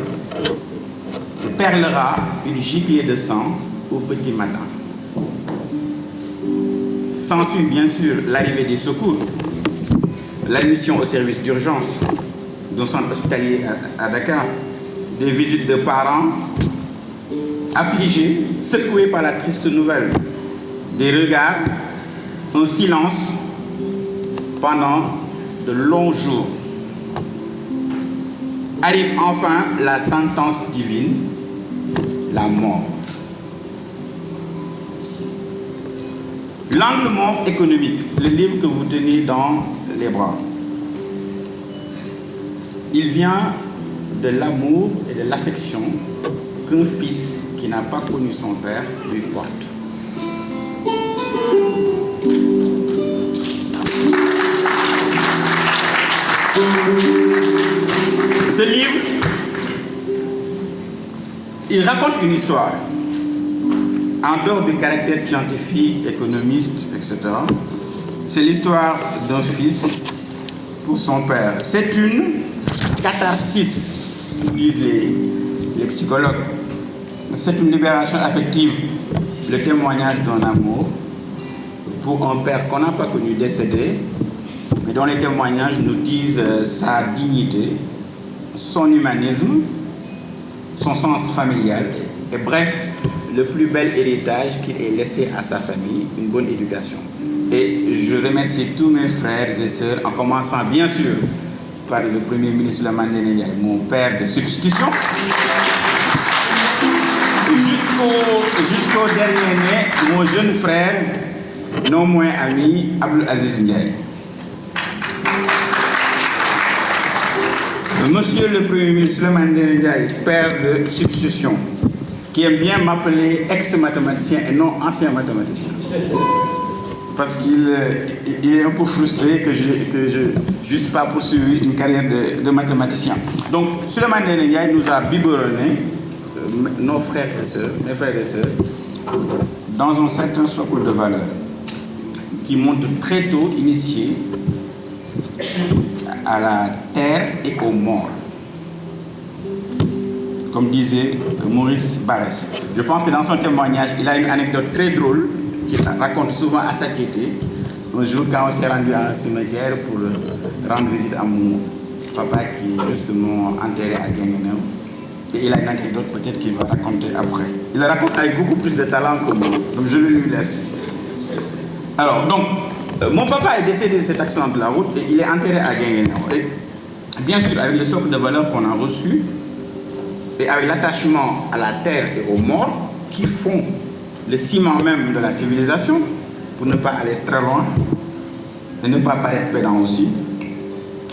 perlera une giclée de sang au petit matin. S'ensuit bien sûr l'arrivée des secours, l'admission au service d'urgence d'un centre hospitalier à Dakar, des visites de parents affligés, secoués par la triste nouvelle, des regards, un silence pendant de longs jours. Arrive enfin la sentence divine, la mort. L'angle mort économique, le livre que vous tenez dans les bras, il vient de l'amour et de l'affection qu'un fils qui n'a pas connu son père lui porte. Ce livre, il raconte une histoire. En dehors du caractère scientifique, économiste, etc., c'est l'histoire d'un fils pour son père. C'est une catharsis, disent les psychologues. C'est une libération affective, le témoignage d'un amour pour un père qu'on n'a pas connu décédé, mais dont les témoignages nous disent sa dignité, son humanisme, son sens familial, et bref, le plus bel héritage qu'il ait laissé à sa famille, une bonne éducation. Et je remercie tous mes frères et sœurs, en commençant bien sûr par le Premier ministre Souleymane Ndéné Ndiaye, mon père de substitution, jusqu'au dernier né, mon jeune frère, non moins ami, Abdul Aziz Ndiaye. Monsieur le Premier ministre Souleymane Ndéné Ndiaye, père de substitution, qui aime bien m'appeler ex-mathématicien et non ancien mathématicien. Parce qu'il est un peu frustré que je n'eusse pas poursuivi une carrière de mathématicien. Donc, Souleymane Ndéné Ndiaye nous a biberonné nos frères et sœurs, mes frères et sœurs, dans un certain socle de valeurs qui m'ont très tôt initié à la terre et aux morts. Comme disait Maurice Barrès. Je pense que dans son témoignage, il a une anecdote très drôle qu'il raconte souvent à satiété. Un jour, quand on s'est rendu à un cimetière pour rendre visite à mon papa qui est justement enterré à Guinguinéo, et il a une anecdote peut-être qu'il va raconter après. Il la raconte avec beaucoup plus de talent que moi, donc je le lui laisse. Alors, donc, mon papa est décédé de cet accident de la route et il est enterré à Guinguinéo. Et bien sûr, avec le socle de valeurs qu'on a reçu, et avec l'attachement à la terre et aux morts, qui font le ciment même de la civilisation, pour ne pas aller très loin, et ne pas paraître pédant aussi.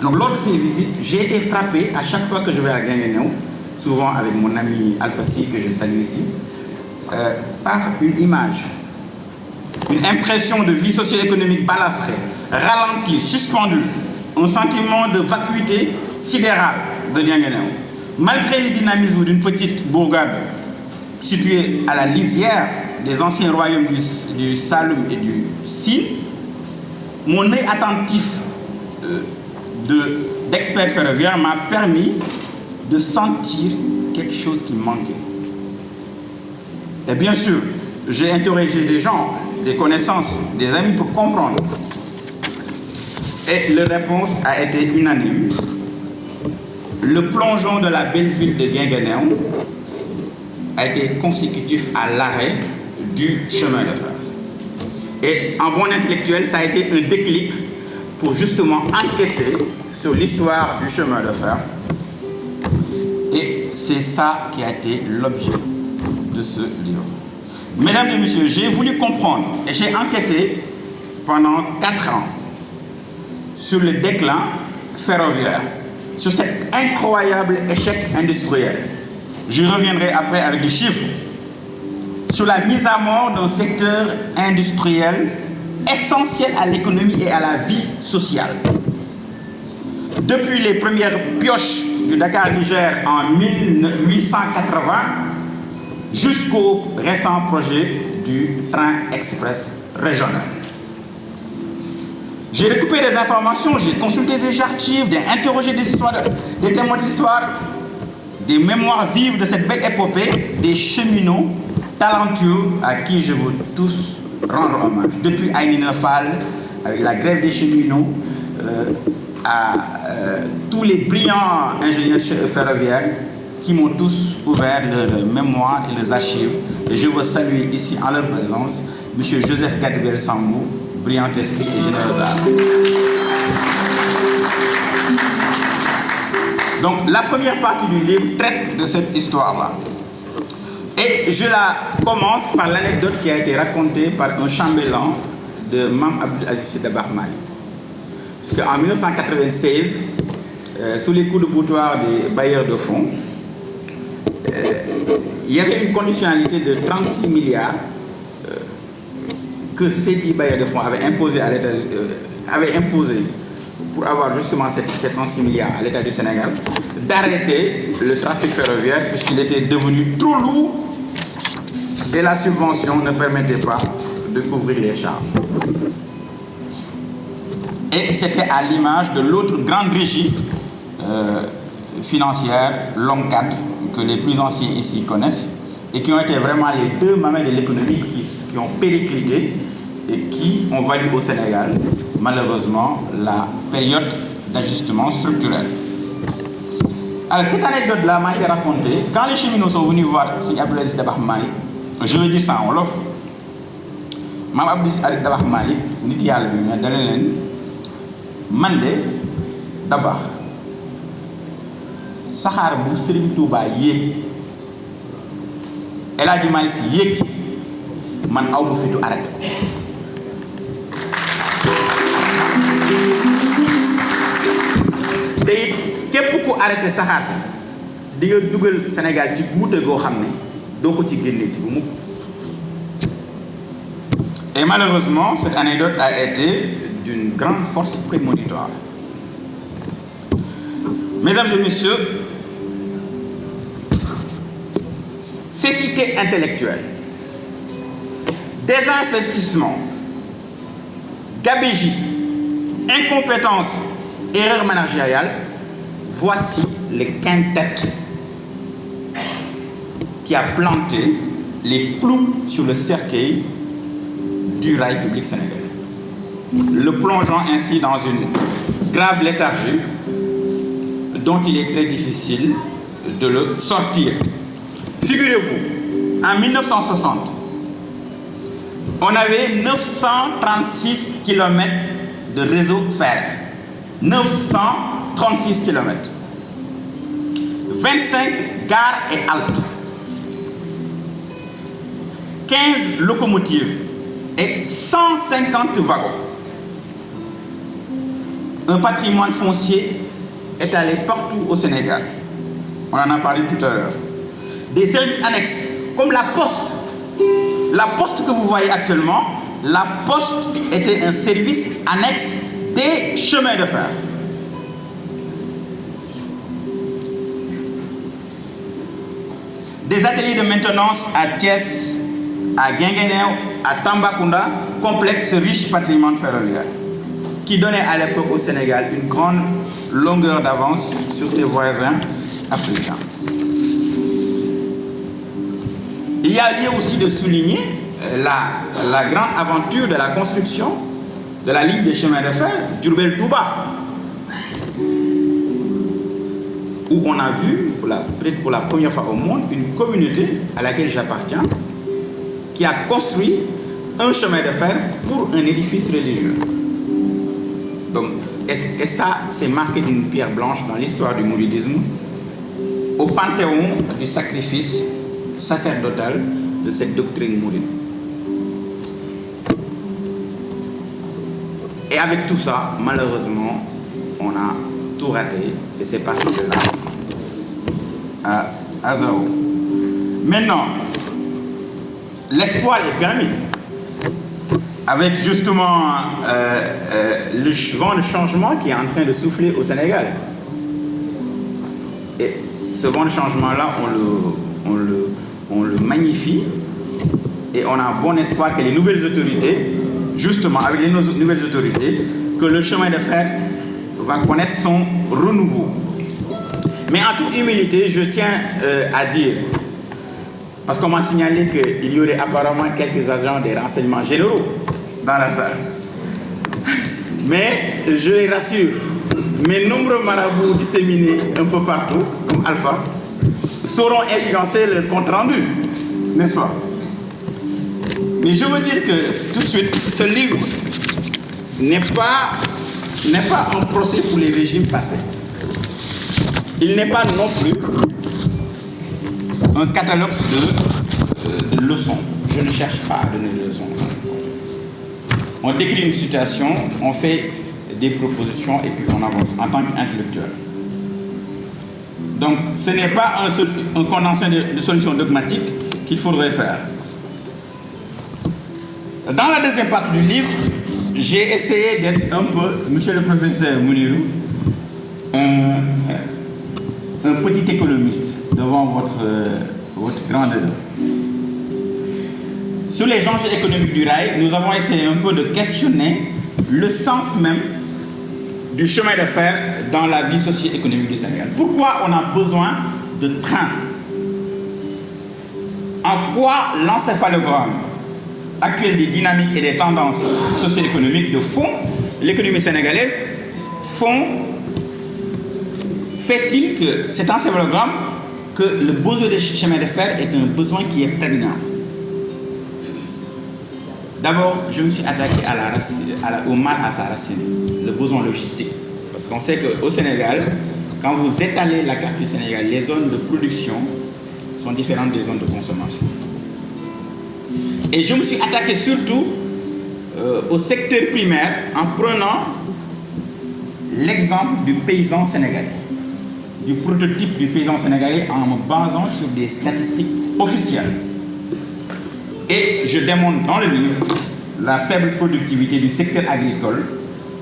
Donc lors de ces visites, j'ai été frappé à chaque fois que je vais à Guinguinéo, souvent avec mon ami Alpha-Si, que je salue ici, par une image, une impression de vie socio-économique balafrée, ralentie, suspendue, un sentiment de vacuité sidérale de Guinguinéo. Malgré le dynamisme d'une petite bourgade située à la lisière des anciens royaumes du Saloum et du Sine, mon œil attentif d'expert ferroviaire m'a permis de sentir quelque chose qui manquait. Et bien sûr, j'ai interrogé des gens, des connaissances, des amis pour comprendre. Et la réponse a été unanime. Le plongeon de la belle ville de Guinguinéo a été consécutif à l'arrêt du chemin de fer. Et en bon intellectuel, ça a été un déclic pour justement enquêter sur l'histoire du chemin de fer. Et c'est ça qui a été l'objet de ce livre. Mesdames et messieurs, j'ai voulu comprendre et j'ai enquêté pendant 4 ans sur le déclin ferroviaire, sur cet incroyable échec industriel. Je reviendrai après avec des chiffres sur la mise à mort d'un secteur industriel essentiel à l'économie et à la vie sociale. Depuis les premières pioches du Dakar-Niger en 1880 jusqu'au récent projet du train express régional. J'ai récupéré des informations, j'ai consulté des archives, j'ai interrogé des histoires, des témoins de l'histoire, des mémoires vives de cette belle épopée, des cheminots talentueux à qui je veux tous rendre hommage. Depuis Aïnina Fall, avec la grève des cheminots, à tous les brillants ingénieurs ferroviaires qui m'ont tous ouvert leurs mémoires et leurs archives. Et je veux saluer ici, en leur présence, M. Joseph Gadibel Sambou, brillant esprit et généreux âme. Donc, la première partie du livre traite de cette histoire-là. Et je la commence par l'anecdote qui a été racontée par un chambellan de Mam Abdul Aziz Dabakh Mali. Parce qu'en 1996, sous les coups de boutoir des bailleurs de fonds, il y avait une conditionnalité de 36 milliards que ces 10 bailleurs de fonds avaient imposé à l'État, pour avoir justement ces 36 milliards à l'État du Sénégal, d'arrêter le trafic ferroviaire puisqu'il était devenu trop lourd et la subvention ne permettait pas de couvrir les charges. Et c'était à l'image de l'autre grande régie financière, l'ONCAD, que les plus anciens ici connaissent, et qui ont été vraiment les deux mamelles de l'économie qui ont périclité et qui ont valu au Sénégal, malheureusement, la période d'ajustement structurel. Alors, cette anecdote-là m'a été racontée quand les cheminots sont venus voir Seigneur Abdul Aziz Dabakh Malik. Je vais dire ça en wolof. Mam Abdul Aziz Dabakh Malik, nit yàlla bi mais dana leen man de Dabakh saxaar bu Serigne Touba yéeg El Hadji Malick Sy yéeg ci man aw ma fitu arrêté ko. te it képp ku arrêté saxaar si di nga dugal Sénégal ci guute goo xam ne doo ko ci génneeti bu mukk. Et malheureusement, cette anecdote a été d'une grande force prémonitoire. Mesdames et messieurs, cécité intellectuelle, désinvestissement, gabegie, incompétence, erreur managériale, voici les quintettes qui a planté les clous sur le cercueil du rail public sénégalais, le plongeant ainsi dans une grave léthargie dont il est très difficile de le sortir. Figurez-vous, en 1960, on avait 936 km de réseau ferré. 936 km. 25 gares et haltes. 15 locomotives et 150 wagons. Un patrimoine foncier étalé partout au Sénégal. On en a parlé tout à l'heure. Des services annexes, comme la Poste. La Poste que vous voyez actuellement, la Poste était un service annexe des chemins de fer. Des ateliers de maintenance à Thiès, à Guinguinéo, à Tambacounda complètent ce riche patrimoine ferroviaire qui donnait à l'époque au Sénégal une grande longueur d'avance sur ses voisins africains. Il y a lieu aussi de souligner la grande aventure de la construction de la ligne des chemins de fer Diourbel-Touba, où on a vu, peut-être pour la première fois au monde, une communauté à laquelle j'appartiens, qui a construit un chemin de fer pour un édifice religieux. Donc, et ça, c'est marqué d'une pierre blanche dans l'histoire du mouridisme, au panthéon du sacrifice sacerdotal de cette doctrine mouride. Et avec tout ça, malheureusement, on a tout raté et c'est parti de là à zéro. Maintenant, l'espoir est permis. Avec justement le vent de changement qui est en train de souffler au Sénégal. Et ce vent de changement-là, on le magnifie et on a bon espoir que les nouvelles autorités, justement avec les nouvelles autorités, que le chemin de fer va connaître son renouveau. Mais en toute humilité, je tiens à dire, parce qu'on m'a signalé qu'il y aurait apparemment quelques agents des renseignements généraux dans la salle. Mais je les rassure, mes nombreux marabouts disséminés un peu partout, comme Alpha, sauront influencer le compte rendu, n'est-ce pas? Mais je veux dire que tout de suite, ce livre n'est pas un procès pour les régimes passés. Il n'est pas non plus un catalogue de leçons. Je ne cherche pas à donner des leçons. On décrit une situation, on fait des propositions et puis on avance en tant qu'intellectuel. Donc ce n'est pas un condensé de solutions dogmatiques qu'il faudrait faire. Dans la deuxième partie du livre, j'ai essayé d'être un peu, monsieur le professeur Mounirou, un petit économiste devant votre grandeur. Sur les enjeux économiques du rail, nous avons essayé un peu de questionner le sens même du chemin de fer dans la vie socio-économique du Sénégal. Pourquoi on a besoin de trains? En quoi l'encéphalogramme actuel des dynamiques et des tendances socio-économiques de fond, l'économie sénégalaise, fait-il que cet encéphalogramme, que le besoin de chemin de fer est un besoin qui est prégnant? D'abord, je me suis attaqué au mal à sa racine, le besoin logistique. Parce qu'on sait qu'au Sénégal, quand vous étalez la carte du Sénégal, les zones de production sont différentes des zones de consommation. Et je me suis attaqué surtout au secteur primaire en prenant l'exemple du paysan sénégalais, du prototype du paysan sénégalais en me basant sur des statistiques officielles. Et je démontre dans le livre la faible productivité du secteur agricole,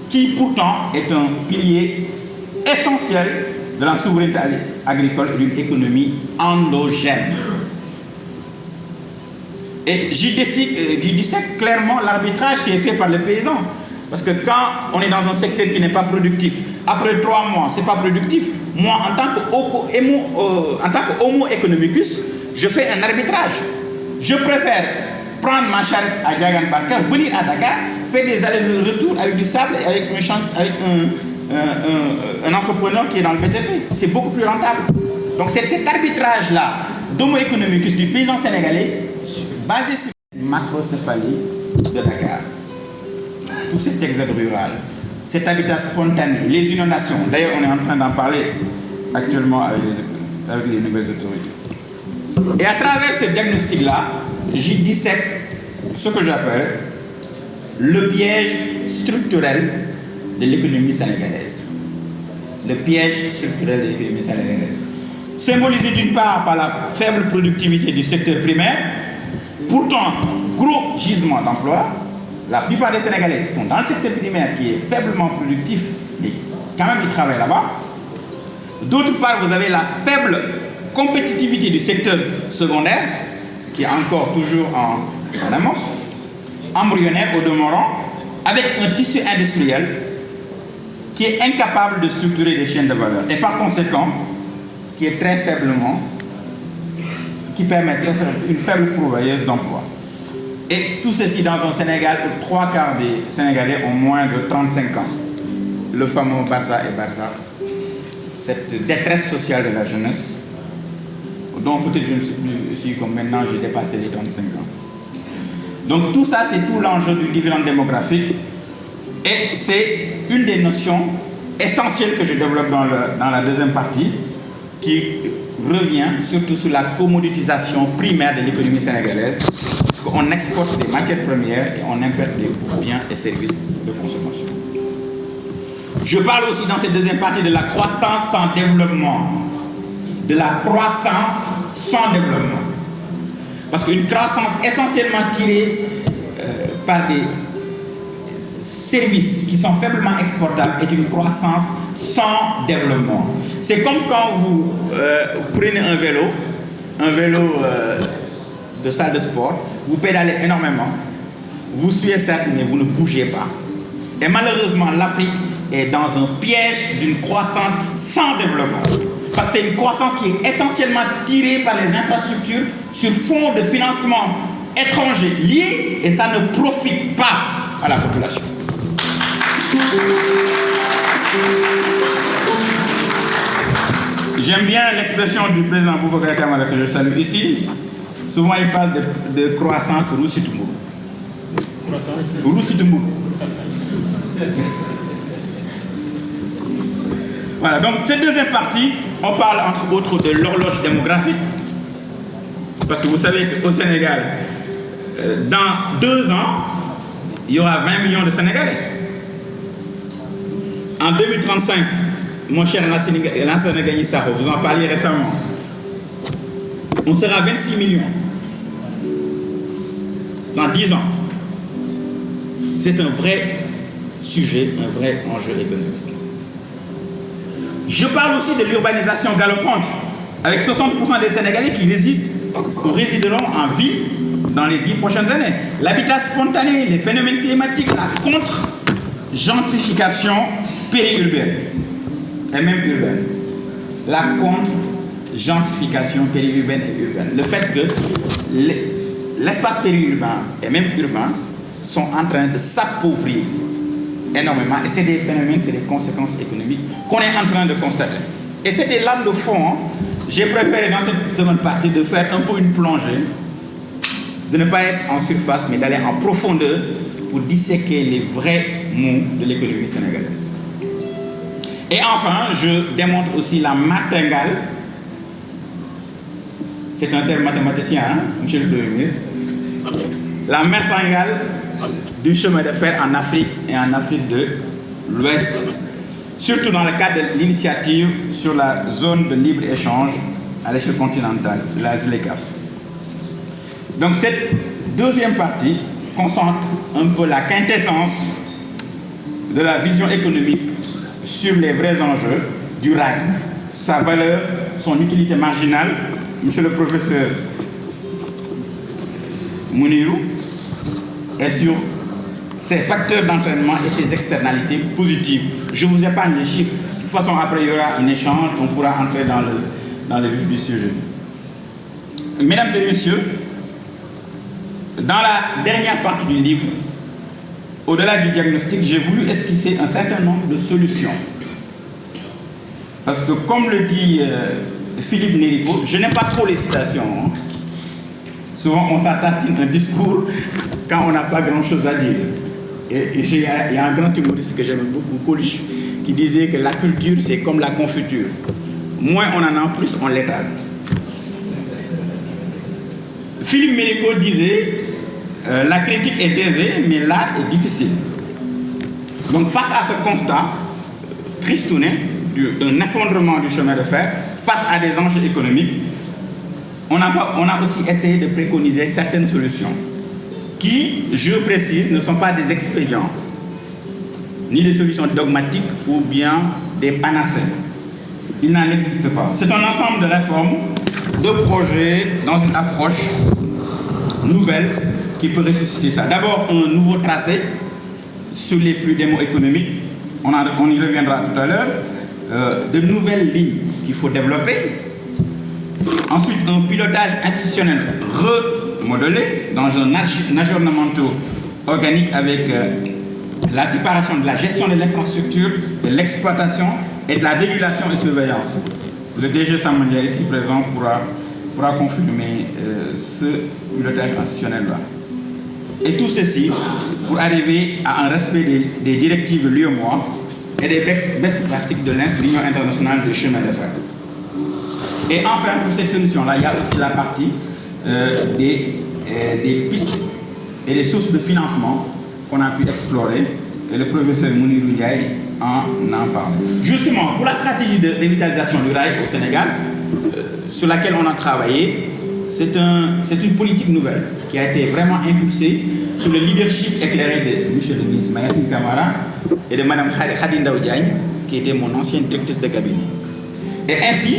qui pourtant est un pilier essentiel de la souveraineté agricole et d'une économie endogène. Et j'y dissèque clairement l'arbitrage qui est fait par le paysan. Parce que quand on est dans un secteur qui n'est pas productif, après 3 mois, ce n'est pas productif, moi, en tant que homo economicus, je fais un arbitrage. Je préfère prendre ma charrette à Diagane Barka, venir à Dakar, faire des allers-retours avec du sable et avec un entrepreneur qui est dans le BTP. C'est beaucoup plus rentable. Donc c'est cet arbitrage-là d'homo economicus du paysan sénégalais basé sur la macrocéphalie de Dakar. Tout cet exode rural, cet habitat spontané, les inondations. D'ailleurs, on est en train d'en parler actuellement avec les nouvelles autorités. Et à travers ce diagnostic-là, j'y dissèque ce que j'appelle le piège structurel de l'économie sénégalaise. Le piège structurel de l'économie sénégalaise. Symbolisé d'une part par la faible productivité du secteur primaire, pourtant gros gisement d'emploi. La plupart des Sénégalais sont dans le secteur primaire qui est faiblement productif, mais quand même ils travaillent là-bas. D'autre part, vous avez la faible compétitivité du secteur secondaire, qui est encore toujours en amorce, embryonnaire au demeurant, avec un tissu industriel qui est incapable de structurer des chaînes de valeur. Et par conséquent, qui est très faiblement, qui permet une faible pourvoyeuse d'emploi. Et tout ceci dans un Sénégal où 3 quarts des Sénégalais ont moins de 35 ans. Le fameux Barça et Barça, cette détresse sociale de la jeunesse, dont peut-être je ne suis plus ici comme maintenant j'ai dépassé les 35 ans. Donc tout ça, c'est tout l'enjeu du dividende démographique. Et c'est une des notions essentielles que je développe dans la deuxième partie, qui revient surtout sur la commoditisation primaire de l'économie sénégalaise. On exporte des matières premières et on importe des biens et services de consommation. Je parle aussi dans cette deuxième partie de la croissance sans développement. De la croissance sans développement. Parce qu'une croissance essentiellement tirée par des services qui sont faiblement exportables est une croissance sans développement. C'est comme quand vous prenez un vélo de salle de sport, vous pédalez énormément, vous suivez certes, mais vous ne bougez pas. Et malheureusement, l'Afrique est dans un piège d'une croissance sans développement. Parce que c'est une croissance qui est essentiellement tirée par les infrastructures sur fond de financement étrangers liés, et ça ne profite pas à la population. J'aime bien l'expression du président Boubacar Camara que je salue ici. Souvent, il parle de croissance roussitoumbourou. Roussitoumbourou. Voilà, donc cette deuxième partie, on parle entre autres de l'horloge démographique. Parce que vous savez qu'au Sénégal, dans 2 ans, il y aura 20 millions de Sénégalais. En 2035, mon cher Lansana Gagny Sakho, vous en parliez récemment, on sera 26 millions. Dans 10 ans. C'est un vrai sujet, un vrai enjeu économique. Je parle aussi de l'urbanisation galopante, avec 60% des Sénégalais qui résident ou résideront en ville dans les 10 prochaines années. L'habitat spontané, les phénomènes climatiques, la contre-gentrification périurbaine et même urbaine. La contre-gentrification périurbaine et urbaine. Le fait que l'espace périurbain et même urbain sont en train de s'appauvrir énormément. Et c'est des phénomènes, c'est des conséquences économiques qu'on est en train de constater. Et c'était l'âme de fond. J'ai préféré dans cette seconde partie de faire un peu une plongée, de ne pas être en surface, mais d'aller en profondeur pour disséquer les vrais maux de l'économie sénégalaise. Et enfin, je démontre aussi la martingale. C'est un terme mathématicien, hein, monsieur le Premier ministre. La martingale du chemin de fer en Afrique et en Afrique de l'Ouest, surtout dans le cadre de l'initiative sur la zone de libre-échange à l'échelle continentale, la ZLECAf. Donc cette deuxième partie concentre un peu la quintessence de la vision économique sur les vrais enjeux du rail, sa valeur, son utilité marginale. Monsieur le professeur Mounirou et sur ses facteurs d'entraînement et ses externalités positives. Je vous épargne les chiffres. De toute façon, après, il y aura un échange, on pourra entrer dans le vif du sujet. Mesdames et messieurs, dans la dernière partie du livre, au-delà du diagnostic, j'ai voulu esquisser un certain nombre de solutions. Parce que, comme le dit Philippe Nérico, je n'aime pas trop les citations. Hein. Souvent, on s'attartine un discours quand on n'a pas grand-chose à dire. Et il y a un grand humoriste que j'aime beaucoup, Coluche, qui disait que la culture, c'est comme la confiture. Moins on en a, plus on l'étale. Philippe Nérico disait la critique est aisée, mais l'art est difficile. Donc, face à ce constat tristounet d'un effondrement du chemin de fer, face à des enjeux économiques, on a aussi essayé de préconiser certaines solutions qui, je précise, ne sont pas des expédients, ni des solutions dogmatiques ou bien des panacées. Il n'en existe pas. C'est un ensemble de réformes, de projets dans une approche nouvelle qui peut ressusciter ça. D'abord, un nouveau tracé sur les flux démo-économiques. On y reviendra tout à l'heure. De nouvelles lignes qu'il faut développer. Ensuite, un pilotage institutionnel remodelé dans un aggiornement organique avec la séparation de la gestion de l'infrastructure, de l'exploitation et de la régulation et surveillance. Le DG Samandia ici présent pourra confirmer ce pilotage institutionnel-là. Et tout ceci pour arriver à un respect des directives de l'UEMOA et des best pratiques de l'Union internationale de chemin de fer. Et enfin, pour cette solution-là, il y a aussi la partie des pistes et des sources de financement qu'on a pu explorer. Et le professeur Mounirou Ndiaye en parle. Justement, pour la stratégie de revitalisation du rail au Sénégal, sur laquelle on a travaillé, c'est une politique nouvelle qui a été vraiment impulsée sous le leadership éclairé de M. le ministre Mayacine Camara et de Mme Khady Ndaw Diagne, qui était mon ancienne directrice de cabinet. Et ainsi,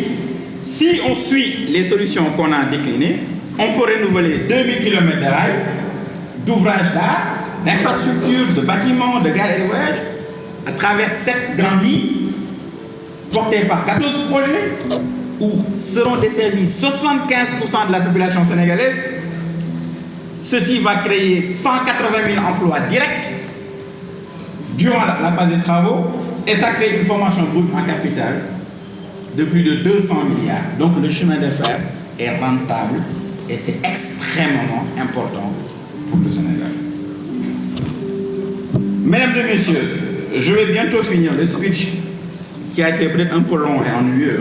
si on suit les solutions qu'on a déclinées, on peut renouveler 2000 km de rails, d'ouvrages d'art, d'infrastructures, de bâtiments, de gares et de voyages, à travers 7 grandes lignes, portées par 14 projets, où seront desservis 75% de la population sénégalaise. Ceci va créer 180 000 emplois directs durant la phase des travaux, et ça crée une formation brute en capital de plus de 200 milliards. Donc le chemin de fer est rentable et c'est extrêmement important pour le Sénégal. Mesdames et messieurs, je vais bientôt finir le speech qui a été peut-être un peu long et ennuyeux.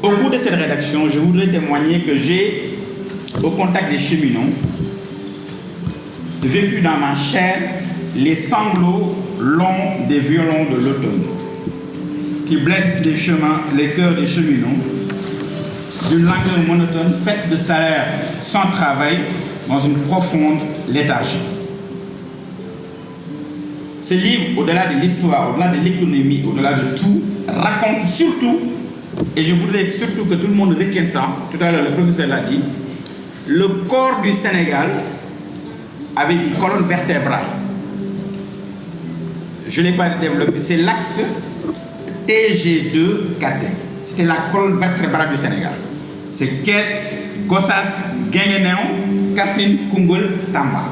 Au cours de cette rédaction, je voudrais témoigner que j'ai, au contact des cheminots, vécu dans ma chair les sanglots longs des violons de l'automne qui blessent les cœurs des cheminots d'une langueur monotone faite de salaires sans travail dans une profonde léthargie. Ce livre, au-delà de l'histoire, au-delà de l'économie, au-delà de tout, raconte surtout, et je voudrais surtout que tout le monde retienne ça, tout à l'heure le professeur l'a dit, le corps du Sénégal avec une colonne vertébrale. Je ne l'ai pas développé, c'est l'axe TG2-KT. C'était la colonne vertébrale du Sénégal. C'est Thiès, Gossas, Guinguinéo, Kaffrine, Koungheul, Tamba.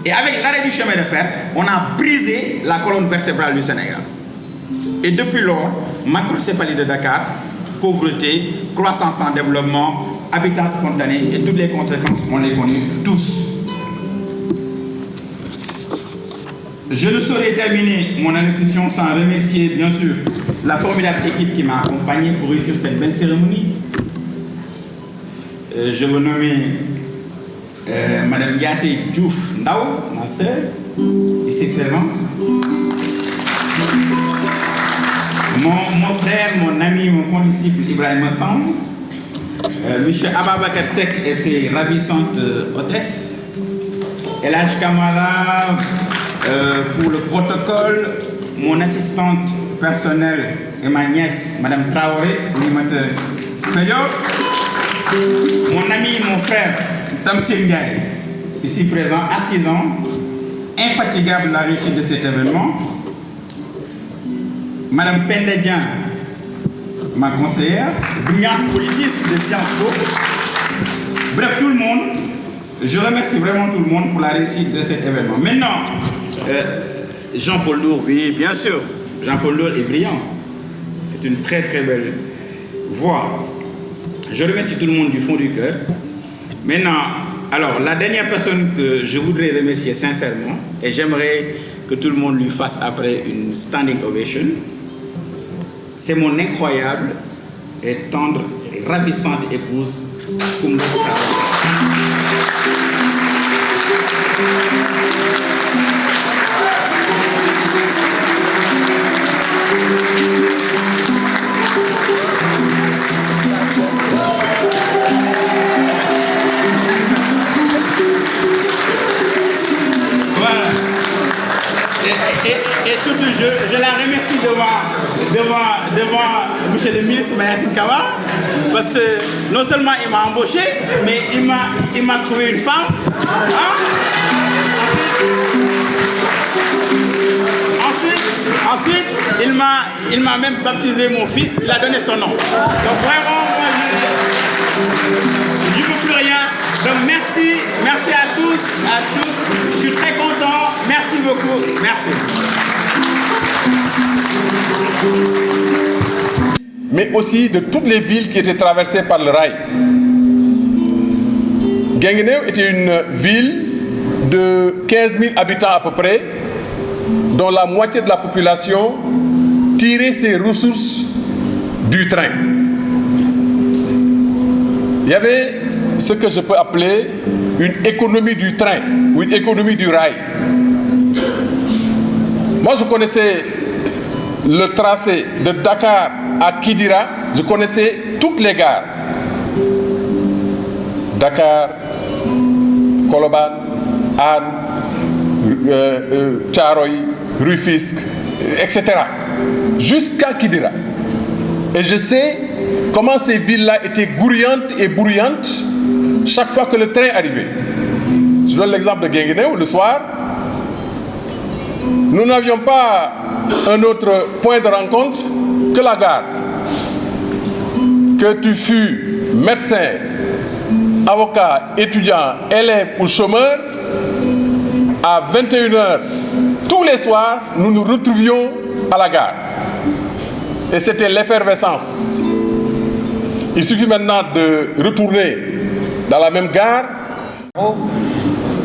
Et avec l'arrêt du chemin de fer, on a brisé la colonne vertébrale du Sénégal. Et depuis lors, macrocéphalie de Dakar, pauvreté, croissance en développement, habitat spontané et toutes les conséquences, on les connaît tous. Je ne saurais terminer mon allocution sans remercier, bien sûr, la formidable équipe qui m'a accompagné pour réussir cette belle cérémonie. Je veux nommer Madame Yaté Diouf Ndaw, ma sœur, ici présente. Mon frère, mon ami, mon condisciple Ibrahim Samb. Monsieur Ababakar Sek et ses ravissantes hôtesses. Elhadj Kamara pour le protocole. Mon assistante personnelle et ma nièce, Madame Traoré, animateur Fédio. Mon ami, mon frère, Tamsir Ndiaye, ici présent, artisan, infatigable de la réussite de cet événement. Madame Pendedian, ma conseillère, brillante politiste de Sciences Po. Bref, tout le monde, je remercie vraiment tout le monde pour la réussite de cet événement. Maintenant, Jean-Paul Lourd, oui, bien sûr, Jean-Paul Lourd est brillant. C'est une très très belle voix. Je remercie tout le monde du fond du cœur. Maintenant, alors, la dernière personne que je voudrais remercier sincèrement, et j'aimerais que tout le monde lui fasse après une standing ovation, c'est mon incroyable et tendre et ravissante épouse, Koumba Sarr. Et surtout, je la remercie devant M. le ministre Mayacine Camara, parce que non seulement il m'a embauché, mais il m'a trouvé une femme. Hein? Ensuite, il m'a même baptisé mon fils, il a donné son nom. Donc vraiment, moi, je ne peux plus rien. Donc merci à tous. Je suis très content. Merci beaucoup. Merci.
Mais aussi de toutes les villes qui étaient traversées par le rail. Guinguinéo était une ville de 15 000 habitants à peu près, dont la moitié de la population tirait ses ressources du train. Il y avait ce que je peux appeler une économie du train ou une économie du rail. Moi, je connaissais le tracé de Dakar à Kidira, je connaissais toutes les gares. Dakar, Colobane, Anne, Thiaroye, Rufisque, etc. jusqu'à Kidira. Et je sais comment ces villes-là étaient grouillantes et bruyantes chaque fois que le train arrivait. Je donne l'exemple de Guinguinéo, le soir, nous n'avions pas un autre point de rencontre que la gare. Que tu fus médecin, avocat, étudiant, élève ou chômeur, à 21h, tous les soirs, nous nous retrouvions à la gare. Et c'était l'effervescence. Il suffit maintenant de retourner dans la même gare.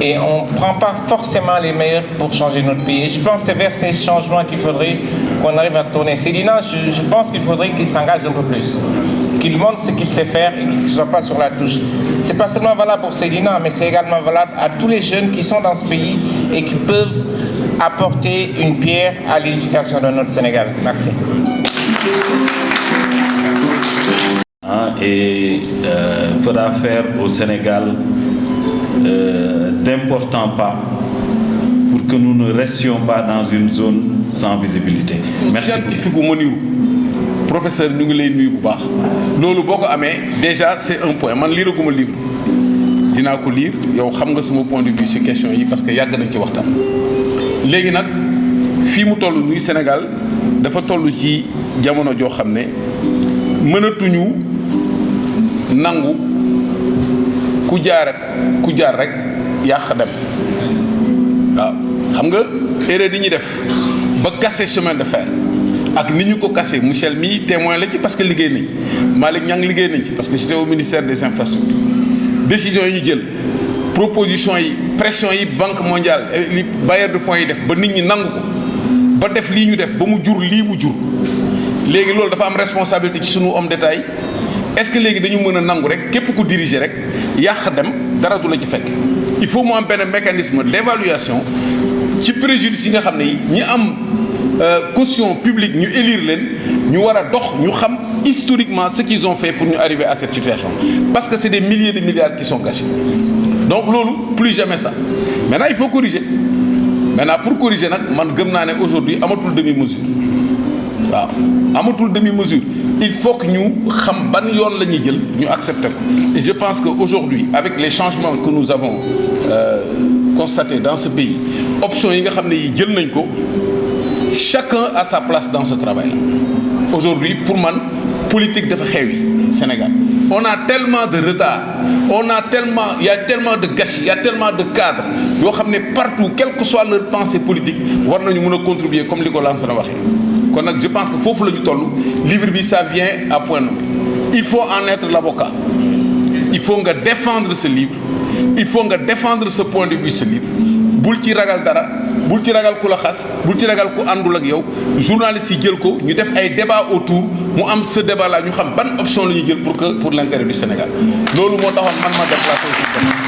Et on ne prend pas forcément les meilleurs pour changer notre pays. Et je pense que c'est vers ces changements qu'il faudrait qu'on arrive à tourner. Seydina, je pense qu'il faudrait qu'il s'engage un peu plus, qu'il montre ce qu'il sait faire et qu'il ne soit pas sur la touche. Ce n'est pas seulement valable pour Seydina, mais c'est également valable à tous les jeunes qui sont dans ce pays et qui peuvent apporter une pierre à l'édification de notre Sénégal. Merci.
Et faudra faire au Sénégal d'importants pas pour que nous ne restions pas dans une zone sans visibilité. Merci.
Scientifique professeur ñu ngi lay nuyu bu baax loolu boko amé déjà c'est un point man liiraguma livre dinaa ko lire yow xam nga sama point de vue ci question yi parce que yàgg nañ ci waxtaan léegi nag fii mu toll nuy Sénégal dafa toll ci jamono joo xam ne mënatuñu nangu ku jaar rek yàq dem waaw xam nga erreur yi ñuy def ba casser chemin de fer ak ni ñu ko casser Michel mi témoin la ci parce que liggéey nañ Malick Niang liggéey nañ ci parce que j'étais au ministère des infrastructures décision yi ñu jël proposition yi pression yi banque mondiale li bailleurs de fonds yi def ba nit ñi nangu ko ba def lii ñu def ba mu jur lii mu jur léegi loolu dafa am responsabilité ci sunu homme d'État yi est-ce que léegi dañu mën a nangu rek képp ku diriger rek yàq dem dara du la ci fekk il faut mu am benn mécanisme d'évaluation ci préjudice yi nga xam ne ñi am caution publique ñu élire leen ñu war a dox ñu xam historiquement ce qu'ils ont fait pour nous arriver à cette situation parce que c'est des milliers de milliards qui sont gâchés donc loolu plus jamais ça maintenant il faut corriger maintenant pour corriger nag man gëm naa ne aujourd'hui amatul demi-mesure
waaw amatul demi-mesure il faut que ñu xam ban yoon la ñuy jël ñu accepter ko et je pense que aujourd'hui avec les changements que nous avons constatés dans ce pays options yi nga xam ne yi jël nañ ko chacun a sa place dans ce travail là aujourd'hui pour man politique dafa xewi Sénégal on a tellement de retard il y a tellement de gâchis il y a tellement de cadres yoo xam ne partout quelle que soit leur pensée politique war nañu mën a contribuer comme li ko Lansana waxee kon nag je pense que foofu la ñu toll livre bi ça vient à point nommé il faut en être l'avocat il faut nga défendre ce livre il faut nga défendre ce point de vue ce livre bul ci ragal dara bul ci ragal ku la xas bul ci ragal ku àndul ak yow journalistes yi jël ko ñu def ay débat autour mu am ce débat là ñu xam ban option la ñuy jël pour l'intérêt du Sénégal loolu moo taxoon man ma déplacé aussi